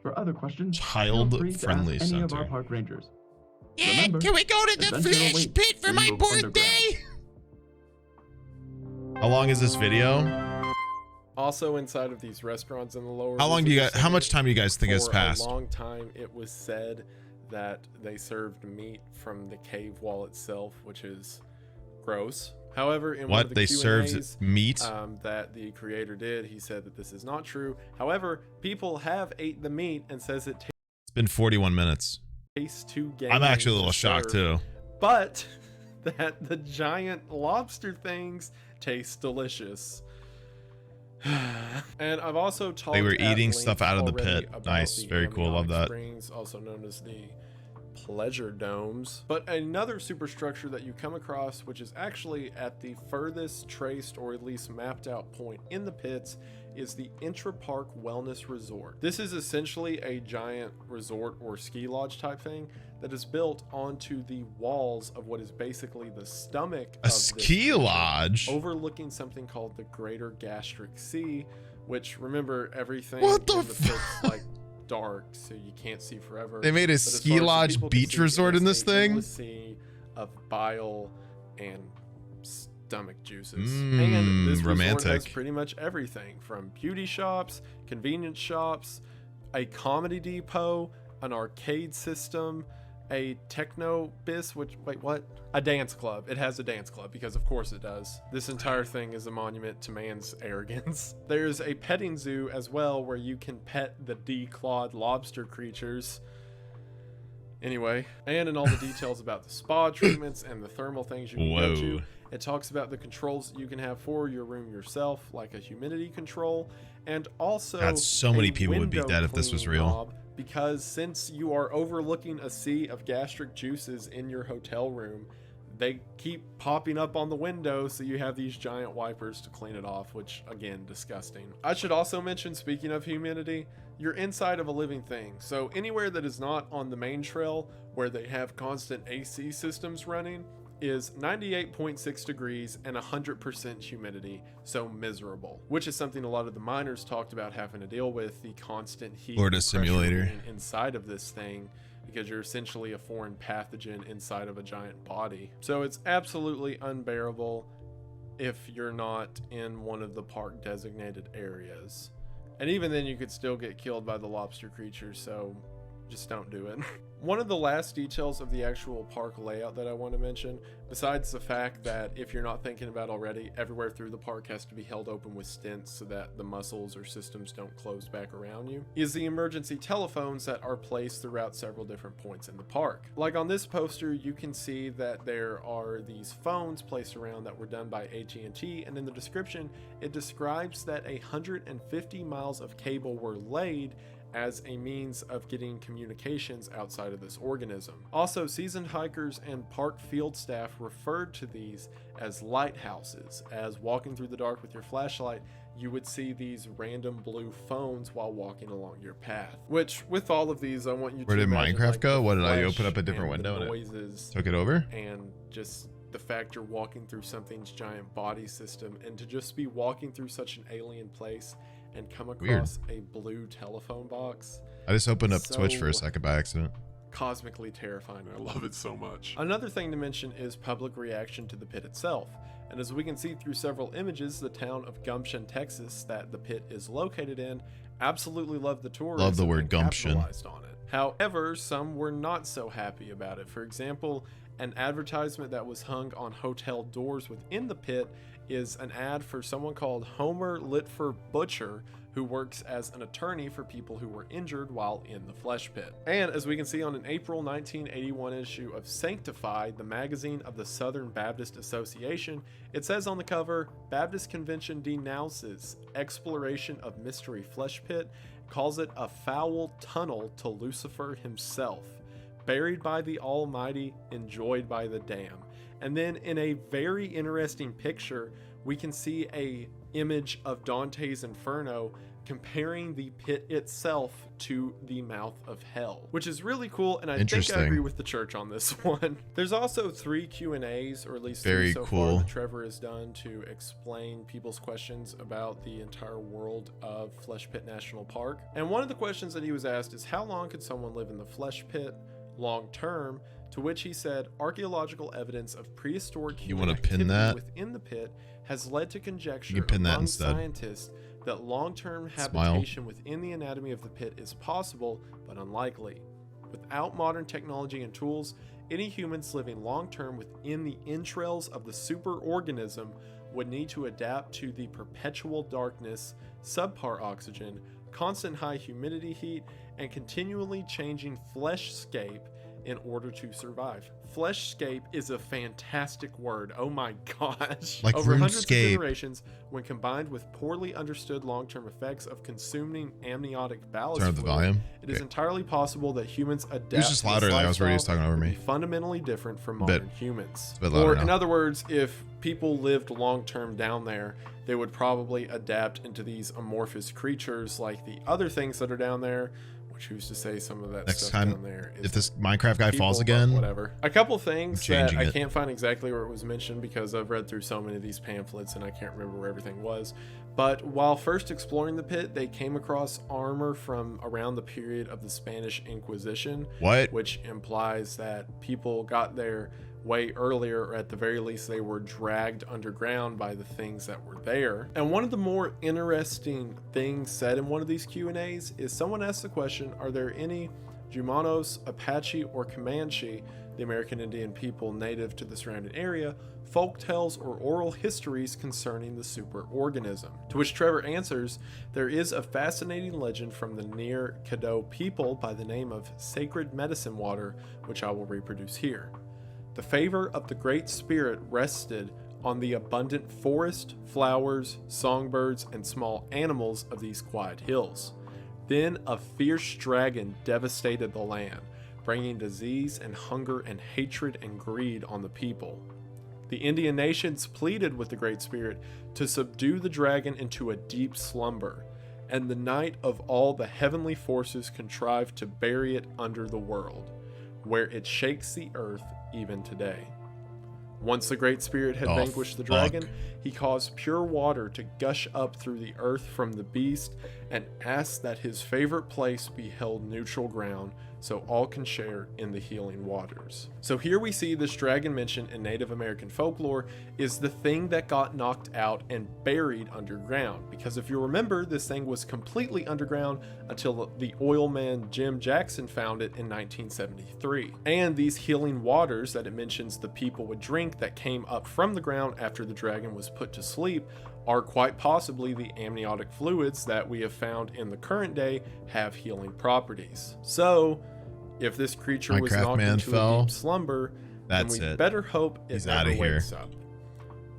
For other questions, feel free to Child-friendly ask any of our center. park rangers. Yeah, Remember, can we go to the adventure flesh awaits pit for in my your underground. birthday? How long is this video? Also inside of these restaurants in the lower How long do you Visitor guys? How Center, much time do you guys think has for passed? a long time it was said that they served meat from the cave wall itself, which is gross. However, in one of What the they Q&As, served meat? that the creator did, he said that this is not true. However, people have ate the meat and says it It's been 41 minutes. tastes too gamey. I'm actually a to little shocked serve, too. but that the giant lobster things taste delicious. And I've also talked They were at eating length stuff out of the already pit. about Nice. the Very cool. Love Amniotic that. Springs, also known as the pleasure domes. But another superstructure that you come across, which is actually at the furthest traced or at least mapped out point in the pits, is the Intra-Park Wellness Resort. This is essentially a giant resort or ski lodge type thing that is built onto the walls of what is basically the stomach of A this ski creature, lodge? overlooking something called the Greater Gastric Sea, which, remember, everything What the in the pit's like dark, so you can't see forever. They made a But as ski far as the lodge people can beach see, it resort is in this a thing? endless sea of bile and stomach juices. And this resort has romantic. pretty much everything from beauty shops, convenience shops, a comedy depot, an arcade system, a techno bis, which, wait, what? A dance club. It has a dance club because of course it does. This entire thing is a monument to man's arrogance. There's a petting zoo as well where you can pet the declawed lobster creatures. Anyway, and in all the details about the spa treatments and the thermal things you can go to, it talks about the controls that you can have for your room yourself, like a humidity control, and also God, so many a people would be window dead if this was cleaning real. knob, because since you are overlooking a sea of gastric juices in your hotel room, they keep popping up on the window, so you have these giant wipers to clean it off, which, again, disgusting. I should also mention, speaking of humidity, you're inside of a living thing, so anywhere that is not on the main trail where they have constant AC systems running is 98.6 degrees and 100% humidity, so miserable, which is something a lot of the miners talked about having to deal with, the constant heat Florida and pressure simulator. being inside of this thing, because you're essentially a foreign pathogen inside of a giant body. So it's absolutely unbearable if you're not in one of the park designated areas. And even then you could still get killed by the lobster creatures, so just don't do it. One of the last details of the actual park layout that I want to mention, besides the fact that, if you're not thinking about already, everywhere through the park has to be held open with stents so that the muscles or systems don't close back around you, is the emergency telephones that are placed throughout several different points in the park. Like on this poster, you can see that there are these phones placed around that were done by AT&T, and in the description, it describes that 150 miles of cable were laid as a means of getting communications outside of this organism. Also, seasoned hikers and park field staff referred to these as lighthouses, as walking through the dark with your flashlight, you would see these random blue phones while walking along your path. Which, with all of these, I want you to Where did imagine, Minecraft like, go? the What, did I flesh open up a different and the window and noises Took it over? and just the fact you're walking through something's giant body system, and to just be walking through such an alien place and come across a blue telephone box. I just opened up Twitch for a So second by accident. cosmically terrifying. I love it so much. Another thing to mention is public reaction to the pit itself. And as we can see through several images, the town of Gumption, Texas, that the pit is located in, absolutely loved the tourism. Love the word and gumption. capitalized on it. However, some were not so happy about it. For example, an advertisement that was hung on hotel doors within the pit is an ad for someone called Homer Litfer Butcher, who works as an attorney for people who were injured while in the flesh pit. And as we can see on an April 1981 issue of Sanctified, the magazine of the Southern Baptist Association, it says on the cover, Baptist Convention denounces exploration of mystery flesh pit, calls it a foul tunnel to Lucifer himself, buried by the Almighty, enjoyed by the damned. And then in a very interesting picture, we can see a image of Dante's Inferno comparing the pit itself to the mouth of hell, which is really cool, and I think I Interesting. agree with the church on this one. There's also 3 Q&As, or at least 3 Very so cool. far, that Trevor has done to explain people's questions about the entire world of Flesh Pit National Park. And one of the questions that he was asked is, how long could someone live in the flesh pit long term? To which he said, archaeological evidence of prehistoric You human wanna pin activity that? within the pit has led to conjecture You can pin that among instead. scientists that long-term Smile. habitation within the anatomy of the pit is possible, but unlikely. Without modern technology and tools, any humans living long-term within the entrails of the superorganism would need to adapt to the perpetual darkness, subpar oxygen, constant high humidity heat, and continually changing fleshscape in order to survive. Fleshscape is a fantastic word. Oh my gosh. Like Over hundreds of RuneScape. generations, when combined with poorly understood long-term effects of consuming amniotic ballast Turn up the fluid, volume. it is Okay. entirely possible that humans adapt He was just to this louder than I was worried he was lifestyle talking over and me. be fundamentally different from Bit. modern humans. a bit louder Or now. in other words, if people lived long-term down there, they would probably adapt into these amorphous creatures like the other things that are down there, which who's to say some of that Next stuff time, down there is if this Minecraft guy falls people, but again, whatever. A couple things I'm that changing I it. can't find exactly where it was mentioned because I've read through so many of these pamphlets and I can't remember where everything was. But while first exploring the pit, they came across armor from around the period of the Spanish Inquisition, what? which implies that people got there way earlier, or at the very least they were dragged underground by the things that were there. And one of the more interesting things said in one of these Q&As is someone asked the question, are there any Jumanos, Apache, or Comanche, the American Indian people native to the surrounding area, folk tales or oral histories concerning the superorganism? To which Trevor answers, there is a fascinating legend from the near Caddo people by the name of Sacred Medicine Water, which I will reproduce here. The favor of the Great Spirit rested on the abundant forest, flowers, songbirds, and small animals of these quiet hills. Then a fierce dragon devastated the land, bringing disease and hunger and hatred and greed on the people. The Indian nations pleaded with the Great Spirit to subdue the dragon into a deep slumber, and the night of all the heavenly forces contrived to bury it under the world, where it shakes the earth even today. Once the Great Spirit had vanquished the dragon, he caused pure water to gush up through the earth from the beast and asked that his favorite place be held neutral ground so all can share in the healing waters. So here we see this dragon mentioned in Native American folklore is the thing that got knocked out and buried underground. Because if you remember, this thing was completely underground until the oil man Jim Jackson found it in 1973. And these healing waters that it mentions the people would drink that came up from the ground after the dragon was put to sleep are quite possibly the amniotic fluids that we have found in the current day have healing properties. So, if this creature was Minecraft knocked man into fell. a deep slumber, That's then we it. better hope it He's never outta here. wakes up.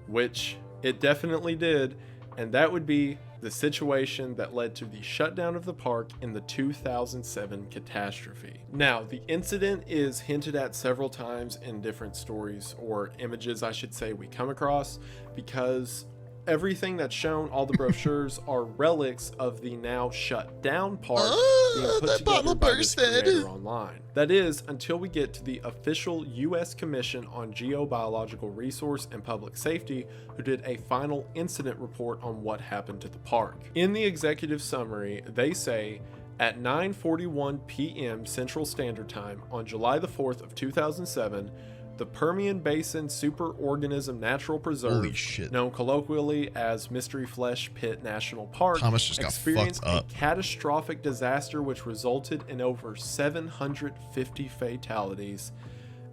Which it definitely did, and that would be the situation that led to the shutdown of the park in the 2007 catastrophe. Now, the incident is hinted at several times in different stories, or images I should say, we come across, because everything that's shown, all the brochures, are relics of the now shut down park being put together by this creator online. That is, until we get to the official U.S. Commission on Geobiological Resource and Public Safety, who did a final incident report on what happened to the park. In the executive summary, they say, at 9:41 p.m. Central Standard Time on July the 4th of 2007, the Permian Basin Superorganism Natural Preserve, Holy shit. known colloquially as Mystery Flesh Pit National Park, Thomas just got experienced fucked up. a catastrophic disaster which resulted in over 750 fatalities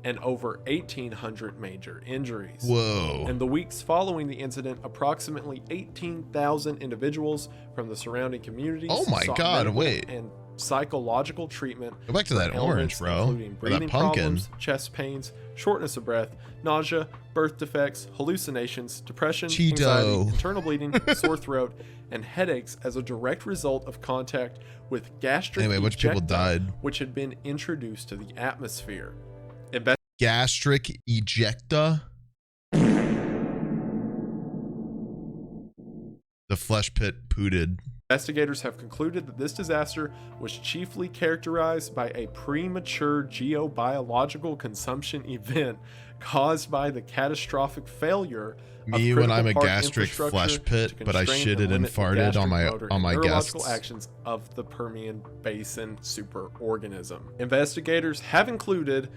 and over 1,800 major injuries. Whoa. In the weeks following the incident, approximately 18,000 individuals from the surrounding communities Oh my sought God, medical wait. and psychological treatment. Go back to for that orange, ailments bro. including Or breathing that pumpkin. problems, chest pains, shortness of breath, nausea, birth defects, hallucinations, depression, Cheeto. anxiety, internal bleeding, sore throat, and headaches as a direct result of contact with gastric Anyway, which people ejecta, died? which had been introduced to the atmosphere. Gastric ejecta? The flesh pit pooted. Investigators have concluded that this disaster was chiefly characterized by a premature geobiological consumption event caused by the catastrophic failure Me of when I'm a critical park gastric infrastructure flesh pit, to but I constrain shitted and limit the farted gastric on my motor and guests. neurological actions of the Permian Basin superorganism. Investigators have concluded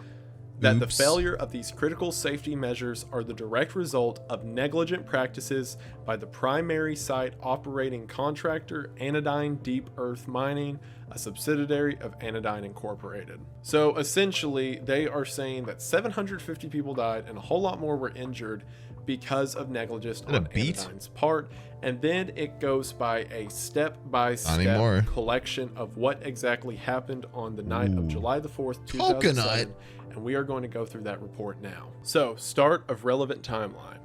that the Oops. failure of these critical safety measures are the direct result of negligent practices by the primary site operating contractor, Anodyne Deep Earth Mining, a subsidiary of Anodyne Incorporated. So essentially, they are saying that 750 people died and a whole lot more were injured because of negligence Is that a on beat? Anodyne's part, and then it goes by a anymore. step-by-step collection of what exactly happened on the night of July the 4th, 2007, Coconut. and we are going to go through that report now. So, start of relevant timeline.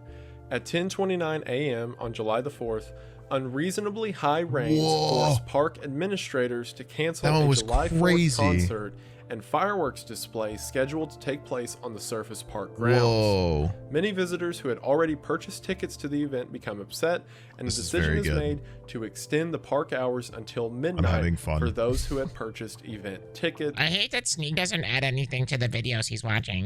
At 10:29 a.m. on July the 4th, unreasonably high rains forced park administrators to cancel That one a was July 4th crazy. concert and fireworks display scheduled to take place on the surface park grounds. Whoa. Many visitors who had already purchased tickets to the event become upset, and This the is decision very is good. made to extend the park hours until having midnight fun. for those who had purchased event tickets. I hate that Sneeg doesn't add anything to the videos he's watching.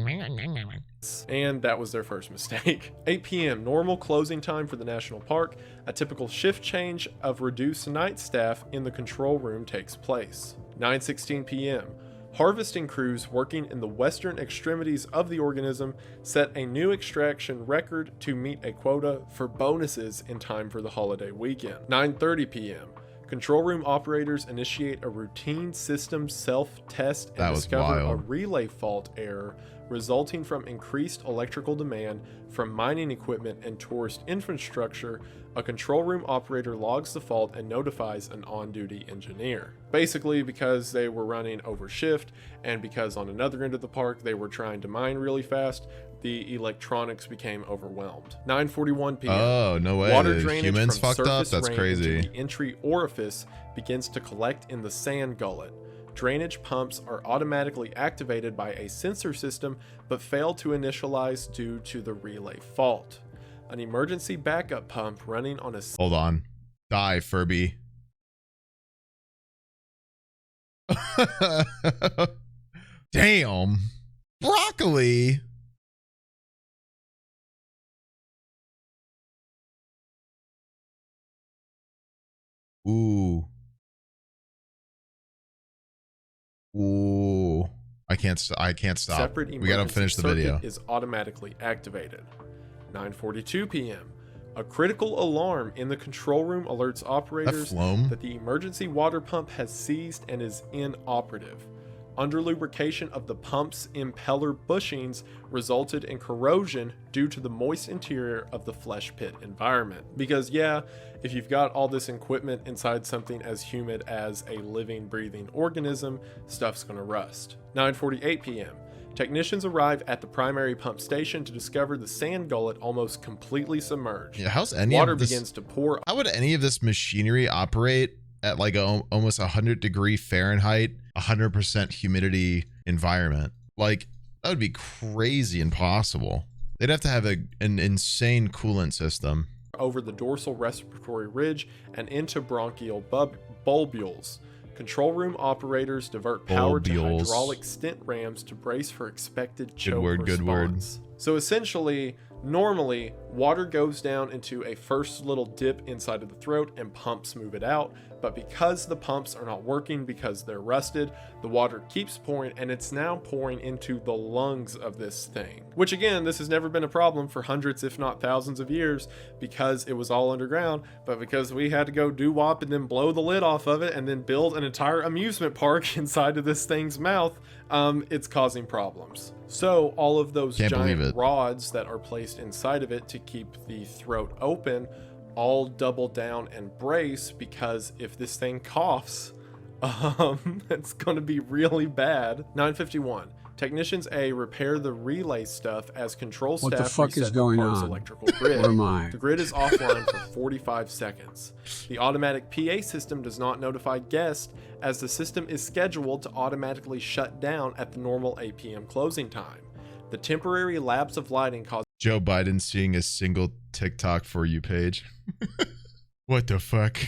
And that was their first mistake. 8 p.m. normal closing time for the national park. A typical shift change of reduced night staff in the control room takes place. 9:16 p.m. Harvesting crews working in the western extremities of the organism set a new extraction record to meet a quota for bonuses in time for the holiday weekend. 9:30 p.m. Control room operators initiate a routine system self-test That and was discover a wild. relay fault error resulting from increased electrical demand from mining equipment and tourist infrastructure. A control room operator logs the fault and notifies an on-duty engineer. Basically, because they were running over shift and because on another end of the park they were trying to mine really fast, the electronics became overwhelmed. 9:41 p.m. Oh, no way. Water The drainage humans from fucked up? surface That's rain crazy. into the entry orifice begins to collect in the sand gullet. Drainage pumps are automatically activated by a sensor system but fail to initialize due to the relay fault. An emergency backup pump running on a Hold on. Die, Furby. Damn. Broccoli. Ooh. Ooh. I can't stop. separate We gotta emergency finish the circuit video. is automatically activated. 9:42 p.m. A critical alarm in the control room alerts operators phloem? that the emergency water pump has seized and is inoperative. Under lubrication of the pump's impeller bushings resulted in corrosion due to the moist interior of the flesh pit environment. Because yeah, if you've got all this equipment inside something as humid as a living, breathing organism, stuff's gonna rust. 9:48 p.m. Technicians arrive at the primary pump station to discover the sand gullet almost completely submerged. Yeah, how's any Water of this, begins to pour. how would any of this machinery operate at like a almost 100-degree Fahrenheit, 100% humidity environment? Like, that would be crazy impossible. They'd have to have an insane coolant system. Over the dorsal respiratory ridge and into bronchial bulbules. Control room operators divert power to Bulbules. hydraulic stent rams to brace for expected choke Good word. response. So essentially, normally, water goes down into a first little dip inside of the throat and pumps move it out, but because the pumps are not working because they're rusted, the water keeps pouring and it's now pouring into the lungs of this thing. Which again, this has never been a problem for hundreds if not thousands of years because it was all underground, but because we had to go doo-wop and then blow the lid off of it and then build an entire amusement park inside of this thing's mouth, it's causing problems. So all of those Can't believe giant it. rods that are placed inside of it to keep the throat open all double down and brace, because if this thing coughs, it's gonna be really bad. 9:51. Technicians A repair the relay stuff as control What the staff fuck reset is going the park's on? electrical grid. Where am I? The grid is offline for 45 seconds. The automatic PA system does not notify guests as the system is scheduled to automatically shut down at the normal 8 p.m. closing time. The temporary lapse of lighting causes Joe Biden seeing a single TikTok For You page. What the fuck?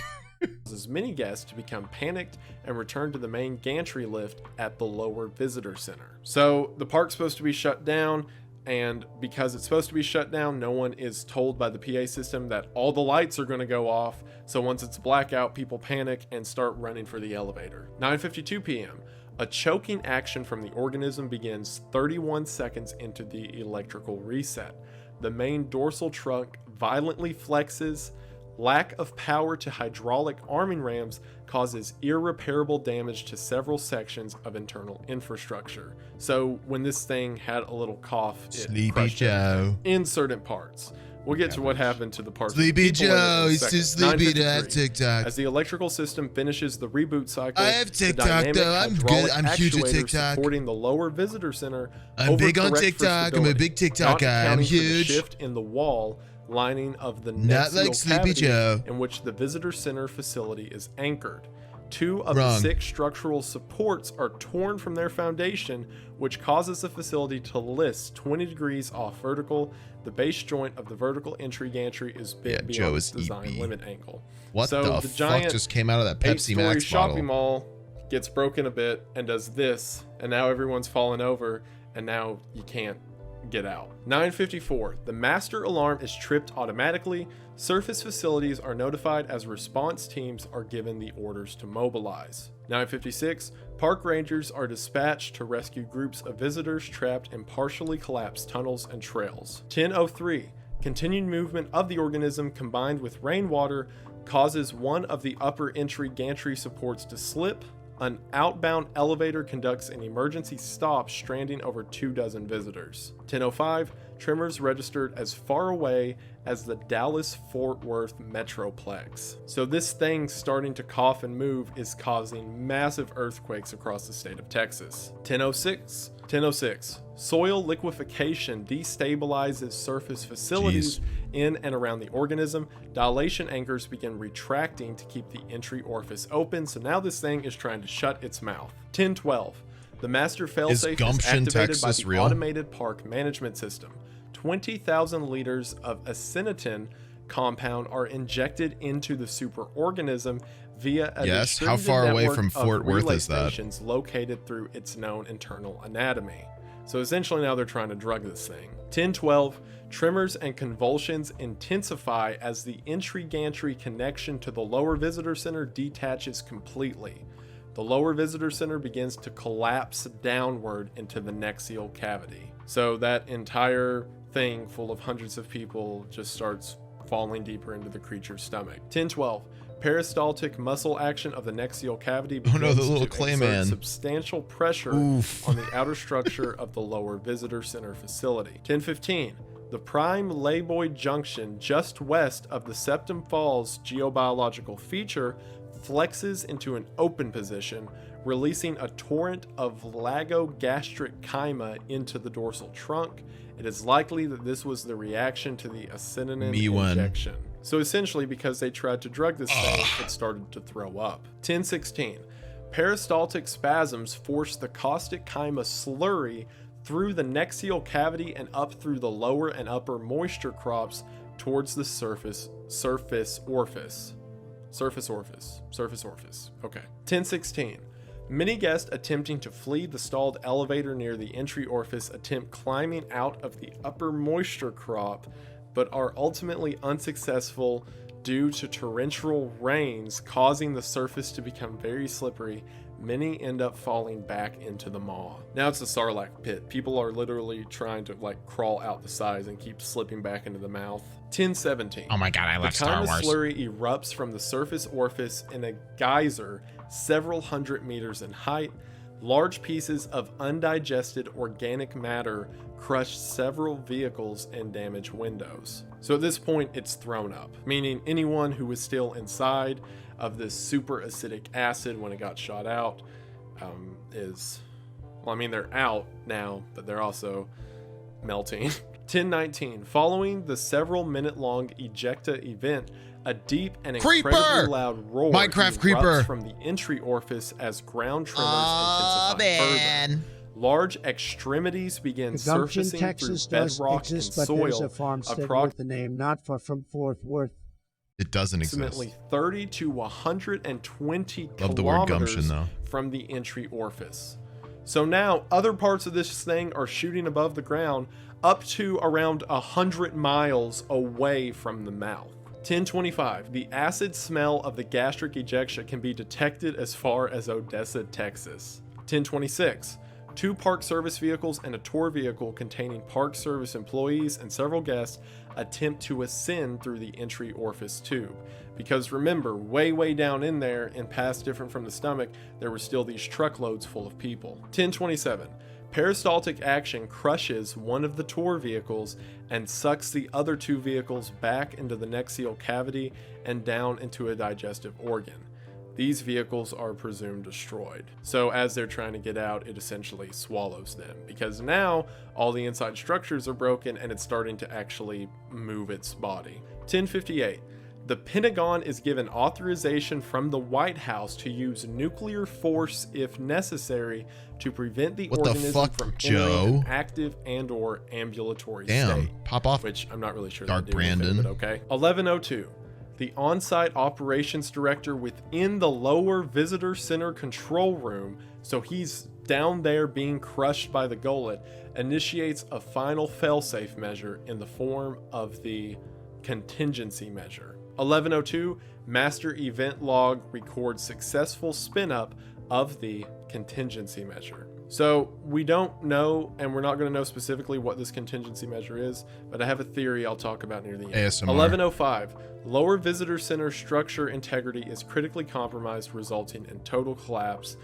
many guests to become panicked and return to the main gantry lift at the lower visitor center. So the park's supposed to be shut down, and because it's supposed to be shut down, no one is told by the PA system that all the lights are going to go off. So once it's blackout, people panic and start running for the elevator. 9:52 p.m. A choking action from the organism begins 31 seconds into the electrical reset. The main dorsal trunk violently flexes. Lack of power to hydraulic arming rams causes irreparable damage to several sections of internal infrastructure. So when this thing had a little cough, it Sleepy crushed Joe. everything in certain parts, We'll get to what happened to the park. Sleepy Joe, he's too sleepy to have TikTok. As the electrical system finishes the reboot cycle, I have the TikTok dynamic though. I'm good. hydraulic I'm huge at actuator TikTok. supporting the lower visitor center. I'm big on overcorrect for TikTok. I'm a stability, big TikTok not guy. I'm accounting for the huge. shift in the wall lining of the Not like nexial Sleepy cavity Joe. in which the visitor center facility is anchored. 2 of Wrong. the 6 structural supports are torn from their foundation, which causes the facility to list 20 degrees off vertical. The base joint of the vertical entry gantry is bent Yeah, Joe beyond is its design EP. limit angle. What So the the fuck giant just came out of that Pepsi 8-story Max shopping bottle? mall gets broken a bit and does this, and now everyone's fallen over, and now you can't get out. 954. The master alarm is tripped automatically. Surface facilities are notified as response teams are given the orders to mobilize. 956. Park rangers are dispatched to rescue groups of visitors trapped in partially collapsed tunnels and trails. 1003. Continued movement of the organism combined with rainwater causes one of the upper entry gantry supports to slip. An outbound elevator conducts an emergency stop, stranding over 24 visitors. 1005. Tremors registered as far away as the Dallas-Fort Worth Metroplex. So this thing starting to cough and move is causing massive earthquakes across the state of Texas. 1006. 1006. Soil liquefaction destabilizes surface facilities in and around the organism. Dilation anchors begin retracting to keep the entry orifice open. So now this thing is trying to shut its mouth. 1012. The master failsafe is Gumption, activated by Texas the real? automated park management system. 20,000 liters of acetylene compound are injected into the superorganism via a Yes, how distributed far away network from of Fort Worth relay is that? stations located through its known internal anatomy. So essentially now they're trying to drug this thing. 1012. Tremors and convulsions intensify as the entry gantry connection to the lower visitor center detaches completely. The lower visitor center begins to collapse downward into the nexial cavity. So that entire thing full of hundreds of people just starts falling deeper into the creature's stomach. 1012. Peristaltic muscle action of the nexial cavity begins no, the little to clay exert man. substantial pressure Oof. on the outer structure of the lower visitor center facility. 1015. The prime laboid junction just west of the Septum Falls geobiological feature flexes into an open position, releasing a torrent of lagogastric chyma into the dorsal trunk. It is likely that this was the reaction to the acetylene injection. So essentially, because they tried to drug this thing, it started to throw up. 1016. Peristaltic spasms force the caustic chyma slurry through the nexial cavity and up through the lower and upper moisture crops towards the surface orifice. Okay. 1016. Many guests attempting to flee the stalled elevator near the entry orifice attempt climbing out of the upper moisture crop, but are ultimately unsuccessful due to torrential rains causing the surface to become very slippery. Many end up falling back into the maw. Now it's a sarlacc pit. People are literally trying to crawl out the sides and keep slipping back into the mouth. 1017. Oh my god, I love Star The chyma Wars. slurry erupts from the surface orifice in a geyser several hundred meters in height. Large pieces of undigested organic matter crush several vehicles and damage windows. So at this point, it's thrown up, meaning anyone who was still inside of this super acidic acid when it got shot out they're out now, but they're also melting. 1019. Following the several minute-long ejecta event, a deep and incredibly loud roar erupts from the entry orifice as ground tremors intensify further. Large extremities begin surfacing Texas through bedrock and exist, but soil. there's a farmstead with the name not far from Fort Worth. It doesn't Approximately exist. 30 to 120 Love the word kilometers gumption, though. from the entry orifice. So now other parts of this thing are shooting above the ground up to around 100 miles away from the mouth. 1025. The acid smell of the gastric ejection can be detected as far as Odessa, Texas. 1026. 2 Park Service vehicles and a tour vehicle containing Park Service employees and several guests attempt to ascend through the entry orifice tube. Because remember, way down in there and past different from the stomach, there were still these truckloads full of people. 1027. Peristaltic action crushes one of the tour vehicles and sucks the other two vehicles back into the nexial cavity and down into a digestive organ. These vehicles are presumed destroyed. So as they're trying to get out, it essentially swallows them, because now all the inside structures are broken and it's starting to actually move its body. 1058. The Pentagon is given authorization from the White House to use nuclear force if necessary to prevent the organism from entering an active and or ambulatory state. Pop off. Which I'm not really sure. Dark Brandon. But okay. 1102. The on-site operations director within the lower visitor center control room, so he's down there being crushed by the gullet, initiates a final failsafe measure in the form of the contingency measure. 1102, master event log records successful spin up of the contingency measure. So we don't know, and we're not going to know specifically what this contingency measure is, but I have a theory I'll talk about near the end. ASMR. 1105, lower visitor center structure integrity is critically compromised, resulting in total collapse,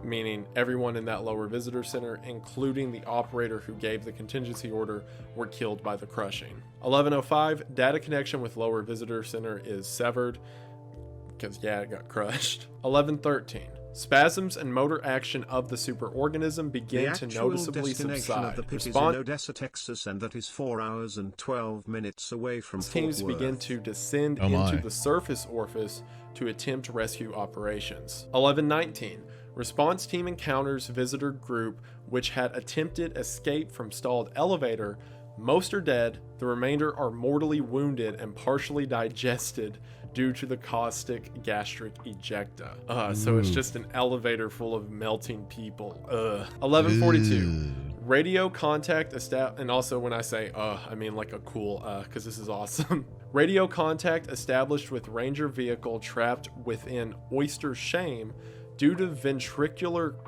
meaning everyone in that lower visitor center, including the operator who gave the contingency order, were killed by the crushing. 1105, data connection with lower visitor center is severed, because yeah, it got crushed. 1113, spasms and motor action of the superorganism begin to noticeably subside. Of the pit is in Odessa, Texas, and that is 4 hours and 12 minutes away from teams Fort Worth. begin to descend into the surface orifice to attempt rescue operations. 1119, response team encounters visitor group which had attempted escape from stalled elevator. Most are dead, the remainder are mortally wounded and partially digested due to the caustic gastric ejecta. So it's just an elevator full of melting people. 1142. Radio contact and also when I say I mean like a cool because this is awesome. Radio contact established with Ranger vehicle trapped within Oyster Shame due to ventricle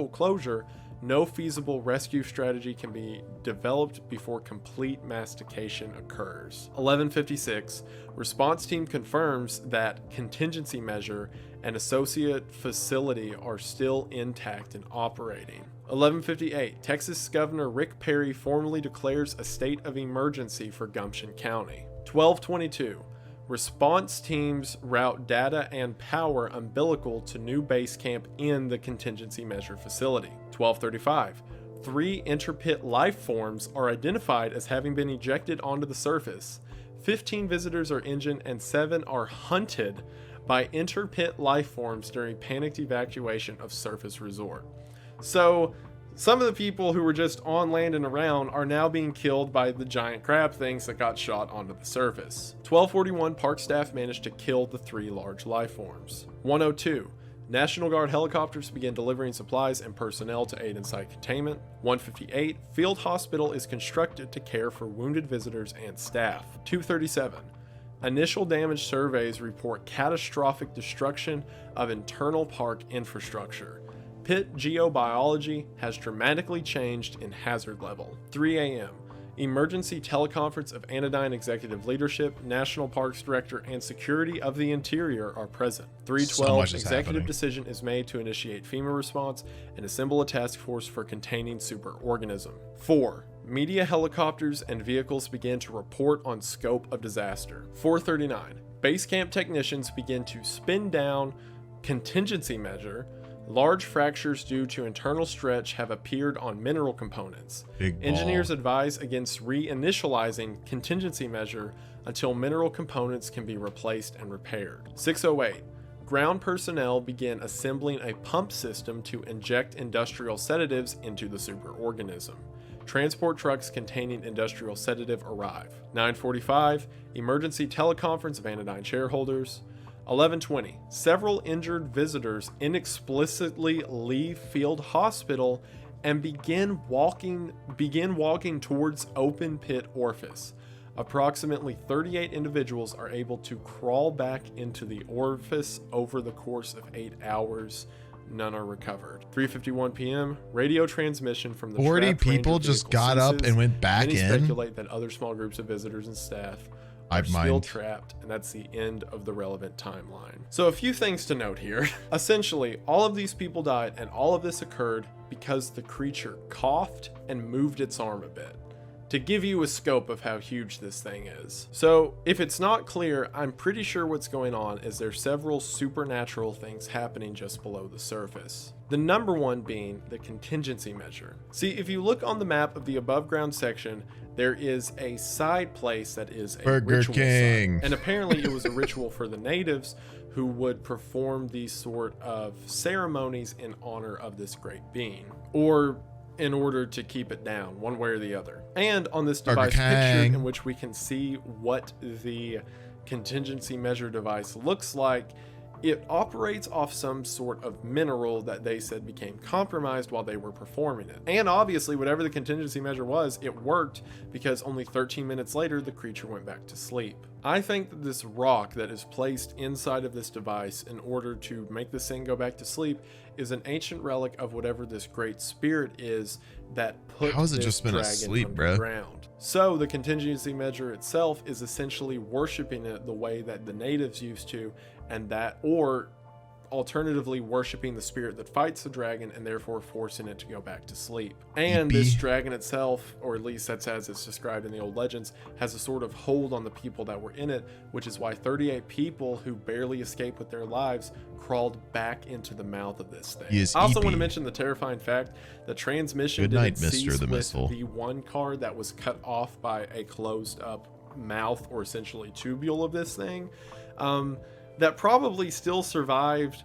closure. No feasible rescue strategy can be developed before complete mastication occurs. 1156. Response team confirms that contingency measure and associate facility are still intact and operating. 1158. Texas Governor Rick Perry formally declares a state of emergency for Gumption County. 1222. Response teams route data and power umbilical to new base camp in the contingency measure facility. 1235. 3 interpit life forms are identified as having been ejected onto the surface. 15 visitors are injured and 7 are hunted by interpit life forms during panicked evacuation of surface resort. So some of the people who were just on land and around are now being killed by the giant crab things that got shot onto the surface. 1241, park staff managed to kill the 3 large life forms. 102, National Guard helicopters begin delivering supplies and personnel to aid in site containment. 158, field hospital is constructed to care for wounded visitors and staff. 237, initial damage surveys report catastrophic destruction of internal park infrastructure. Pit geobiology has dramatically changed in hazard level. 3 a.m. Emergency teleconference of Anodyne executive leadership, National Parks Director, and Security of the Interior are present. 312, executive decision is made to initiate FEMA response and assemble a task force for containing superorganism. 4. Media helicopters and vehicles begin to report on scope of disaster. 439. Base camp technicians begin to spin down contingency measure. Large fractures due to internal stretch have appeared on mineral components. Engineers advise against reinitializing contingency measure until mineral components can be replaced and repaired. 608. Ground personnel begin assembling a pump system to inject industrial sedatives into the superorganism. Transport trucks containing industrial sedative arrive. 945. Emergency teleconference of Anodyne shareholders. 1120. Several injured visitors inexplicitly leave field hospital and begin walking towards open pit orifice. Approximately 38 individuals are able to crawl back into the orifice over the course of 8 hours. None are recovered. 3:51 p.m. Radio transmission from the 40 people just got up and went back in. Many speculate that other small groups of visitors and staff are still trapped, and that's the end of the relevant timeline. So a few things to note here. Essentially, all of these people died, and all of this occurred because the creature coughed and moved its arm a bit, to give you a scope of how huge this thing is. So if it's not clear, I'm pretty sure what's going on is there's several supernatural things happening just below the surface. The number one being the contingency measure. See, if you look on the map of the above ground section, there is a side place that is a Burger ritual King. site. And apparently it was a ritual for the natives who would perform these sort of ceremonies in honor of this great being, or in order to keep it down, one way or the other. And on this device picture, in which we can see what the contingency measure device looks like, it operates off some sort of mineral that they said became compromised while they were performing it. And obviously, whatever the contingency measure was, it worked, because only 13 minutes later, the creature went back to sleep. I think that this rock that is placed inside of this device in order to make this thing go back to sleep is an ancient relic of whatever this great spirit is that put How's it this just been dragon asleep, bro? underground. So the contingency measure itself is essentially worshiping it the way that the natives used to, and that, or alternatively worshiping the spirit that fights the dragon and therefore forcing it to go back to sleep. And this dragon itself, or at least that's as it's described in the old legends, has a sort of hold on the people that were in it, which is why 38 people who barely escaped with their lives crawled back into the mouth of this thing. I also want to mention the terrifying fact that transmission didn't cease with the one card that was cut off by a closed up mouth, or essentially tubule of this thing. That probably still survived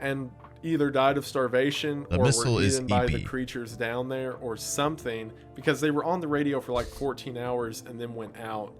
and either died of starvation or were eaten by the creatures down there or something, because they were on the radio for like 14 hours and then went out.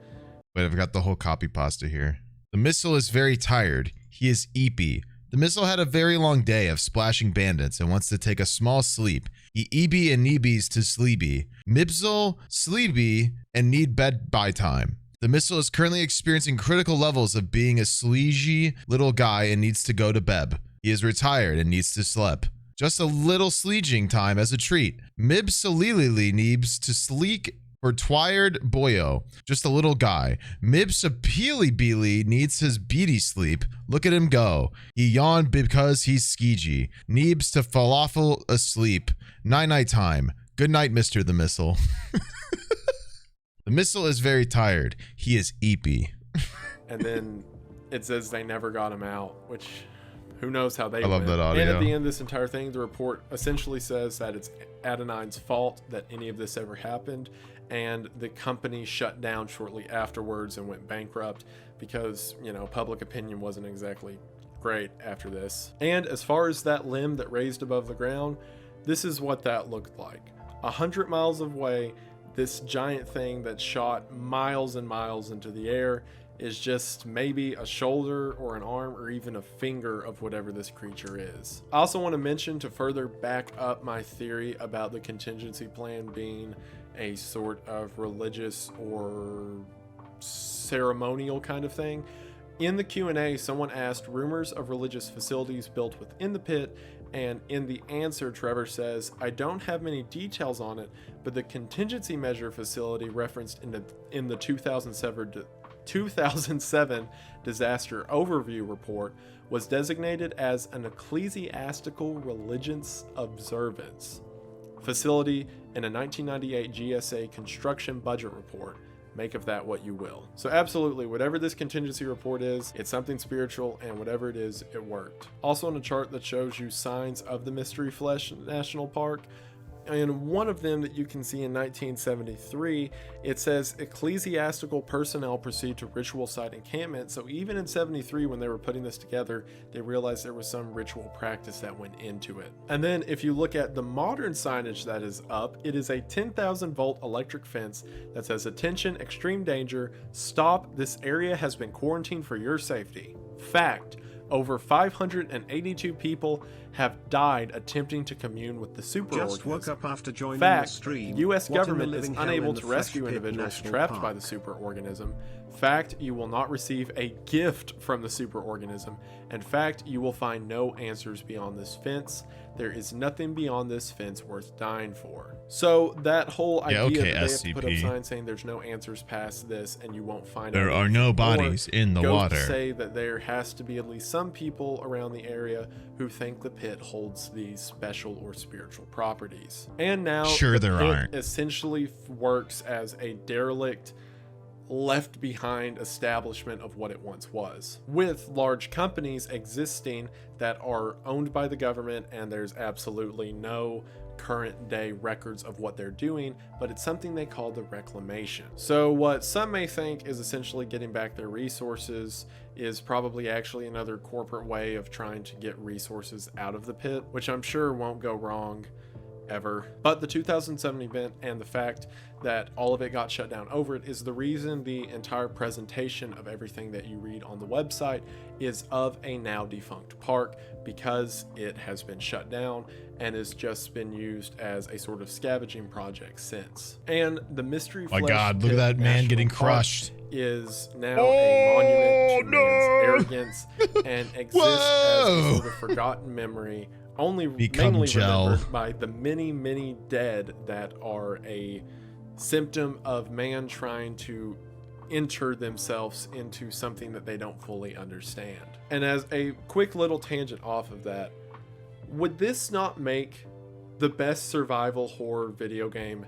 Wait, I've got the whole copy pasta here. The missile is very tired. He is eepy. The missile had a very long day of splashing bandits and wants to take a small sleep. He eeby and neebies to sleepy. Mibsel, sleepy, and need bed by time. The missile is currently experiencing critical levels of being a sleazy little guy and needs to go to bed. He is retired and needs to sleep. Just a little sleeging time as a treat. Mibsalilili needs to sleek or twired boyo. Just a little guy. Mibsapili Beely needs his beady sleep. Look at him go. He yawned because he's skeegy. Neebs to falafel asleep. Night time. Good night, Mr. the Missile. The missile is very tired. He is eepy. And then it says they never got him out, which who knows how they I love went. that audio. And at the end of this entire thing, the report essentially says that it's Adonine's fault that any of this ever happened, and the company shut down shortly afterwards and went bankrupt because, you know, public opinion wasn't exactly great after this. And as far as that limb that raised above the ground, this is what that looked like. 100 miles away, this giant thing that shot miles and miles into the air is just maybe a shoulder or an arm or even a finger of whatever this creature is. I also want to mention, to further back up my theory about the contingency plan being a sort of religious or ceremonial kind of thing, in the Q&A, someone asked rumors of religious facilities built within the pit, and in the answer, Trevor says, I don't have many details on it, but the contingency measure facility referenced in the 2007 disaster overview report was designated as an ecclesiastical religious observance facility in a 1998 GSA construction budget report. Make of that what you will. So absolutely, whatever this contingency report is, it's something spiritual, and whatever it is, it worked. Also on a chart that shows you signs of the Mystery Flesh National Park, and one of them that you can see in 1973, it says ecclesiastical personnel proceed to ritual site encampment. So even in 73, when they were putting this together, they realized there was some ritual practice that went into it. And then if you look at the modern signage that is up, it is a 10,000 volt electric fence that says, attention, extreme danger, stop, this area has been quarantined for your safety. Fact. Over 582 people have died attempting to commune with the superorganism. Just woke up after joining Fact, the stream. the U.S. What in the government is living hell unable in the to rescue Flesh Pit individuals National trapped Park? by the superorganism. Fact, you will not receive a gift from the superorganism. And fact, you will find no answers beyond this fence. There is nothing beyond this fence worth dying for. So that whole idea that they have to put up signs saying there's no answers past this and you won't find there are no bodies in the water. Say that there has to be at least some people around the area who think the pit holds these special or spiritual properties. And now sure there aren't. Essentially works as a derelict, left behind establishment of what it once was, with large companies existing that are owned by the government, and there's absolutely no current day records of what they're doing, but it's something they call the reclamation. So what some may think is essentially getting back their resources is probably actually another corporate way of trying to get resources out of the pit, which I'm sure won't go wrong ever. But the 2007 event and the fact that all of it got shut down over it is the reason the entire presentation of everything that you read on the website is of a now defunct park, because it has been shut down and has just been used as a sort of scavenging project since. And the mystery my God, look at that man getting crushed. Is now a monument to man's arrogance and exists as a sort of forgotten memory, mainly remembered by the many dead that are a symptom of man trying to enter themselves into something that they don't fully understand. And as a quick little tangent off of that, would this not make the best survival horror video game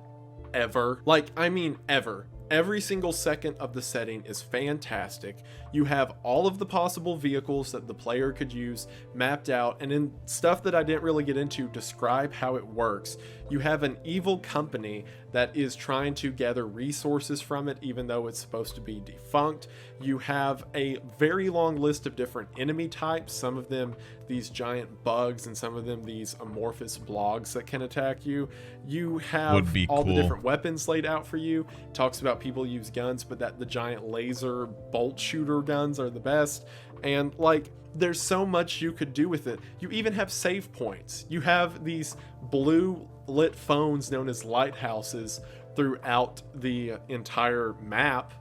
ever? Like, I mean ever. Every single second of the setting is fantastic. You have all of the possible vehicles that the player could use mapped out, and in stuff that I didn't really get into, describe how it works. You have an evil company that is trying to gather resources from it, even though it's supposed to be defunct. You have a very long list of different enemy types, some of them these giant bugs and some of them these amorphous blogs that can attack you. You have all the different weapons laid out for you. It talks about people use guns, but that the giant laser bolt shooter guns are the best. And like, there's so much you could do with it. You even have save points. You have these blue lit phones known as lighthouses throughout the entire map,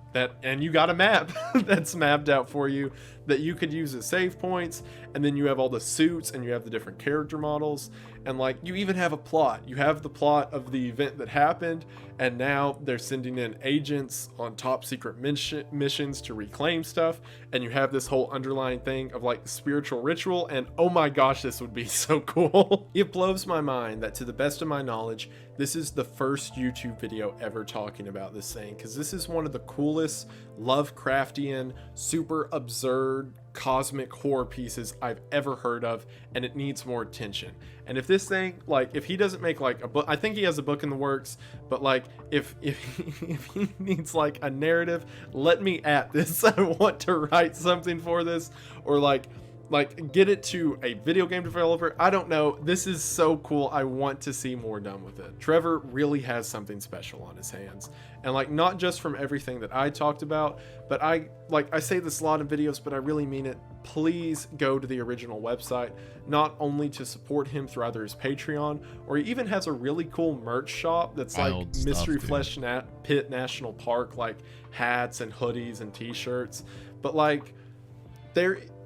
and you got a map that's mapped out for you that you could use as save points. And then you have all the suits and you have the different character models, and like, you even have a plot. You have the plot of the event that happened, and now they're sending in agents on top secret missions to reclaim stuff, and you have this whole underlying thing of like spiritual ritual. And oh my gosh, this would be so cool. It blows my mind that, to the best of my knowledge, this is the first YouTube video ever talking about this thing, because this is one of the coolest Lovecraftian, super absurd cosmic horror pieces I've ever heard of, and it needs more attention. And if this thing, like, if he doesn't make like a book, I think he has a book in the works, but like, if he needs like a narrative, let me at this. I want to write something for this, or like get it to a video game developer. I don't know. This is so cool. I want to see more done with it. Trevor really has something special on his hands. And like, not just from everything that I talked about, but I say this a lot in videos, but I really mean it. Please go to the original website, not only to support him through either his Patreon, or he even has a really cool merch shop that's like Mystery Flesh Pit National Park, like hats and hoodies and t-shirts. But like,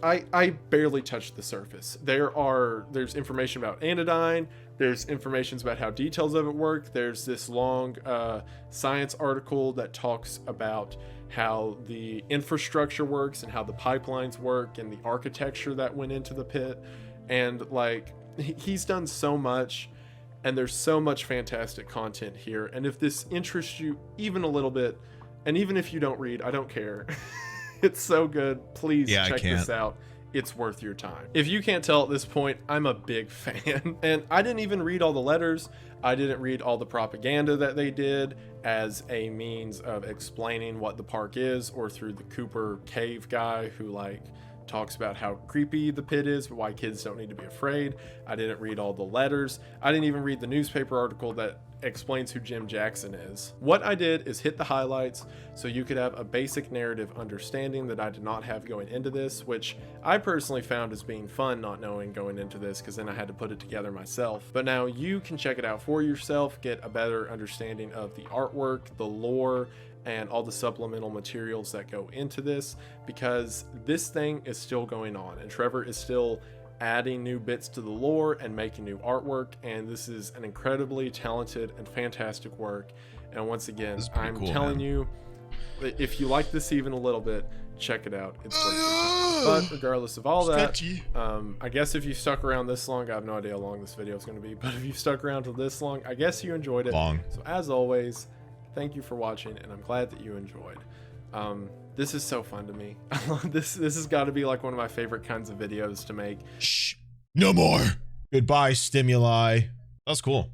I barely touched the surface. There's information about anodyne. There's information about how details of it work. There's this long science article that talks about how the infrastructure works and how the pipelines work and the architecture that went into the pit. And like, he's done so much, and there's so much fantastic content here. And if this interests you even a little bit, and even if you don't read, I don't care. It's so good. Please check this out. It's worth your time. If you can't tell at this point, I'm a big fan. And I didn't even read all the letters. I didn't read all the propaganda that they did as a means of explaining what the park is, or through the Cooper Cave guy who like talks about how creepy the pit is, but why kids don't need to be afraid. I didn't read all the letters. I didn't even read the newspaper article that explains who Jim Jackson is. What I did is hit the highlights so you could have a basic narrative understanding that I did not have going into this, which I personally found as being fun not knowing going into this, because then I had to put it together myself. But now you can check it out for yourself, get a better understanding of the artwork, the lore, and all the supplemental materials that go into this, because this thing is still going on and Trevor is still adding new bits to the lore and making new artwork, and this is an incredibly talented and fantastic work. And once again, I'm cool, telling man. you, if you like this even a little bit, check it out. It's worth your time. But regardless of all that, I guess if you stuck around this long, I have no idea how long this video is going to be, but if you stuck around till this long, I guess you enjoyed it. Long. So as always, thank you for watching, and I'm glad that you enjoyed. This is so fun to me. This has got to be like one of my favorite kinds of videos to make. Shh. No more. Goodbye, stimuli. That was cool.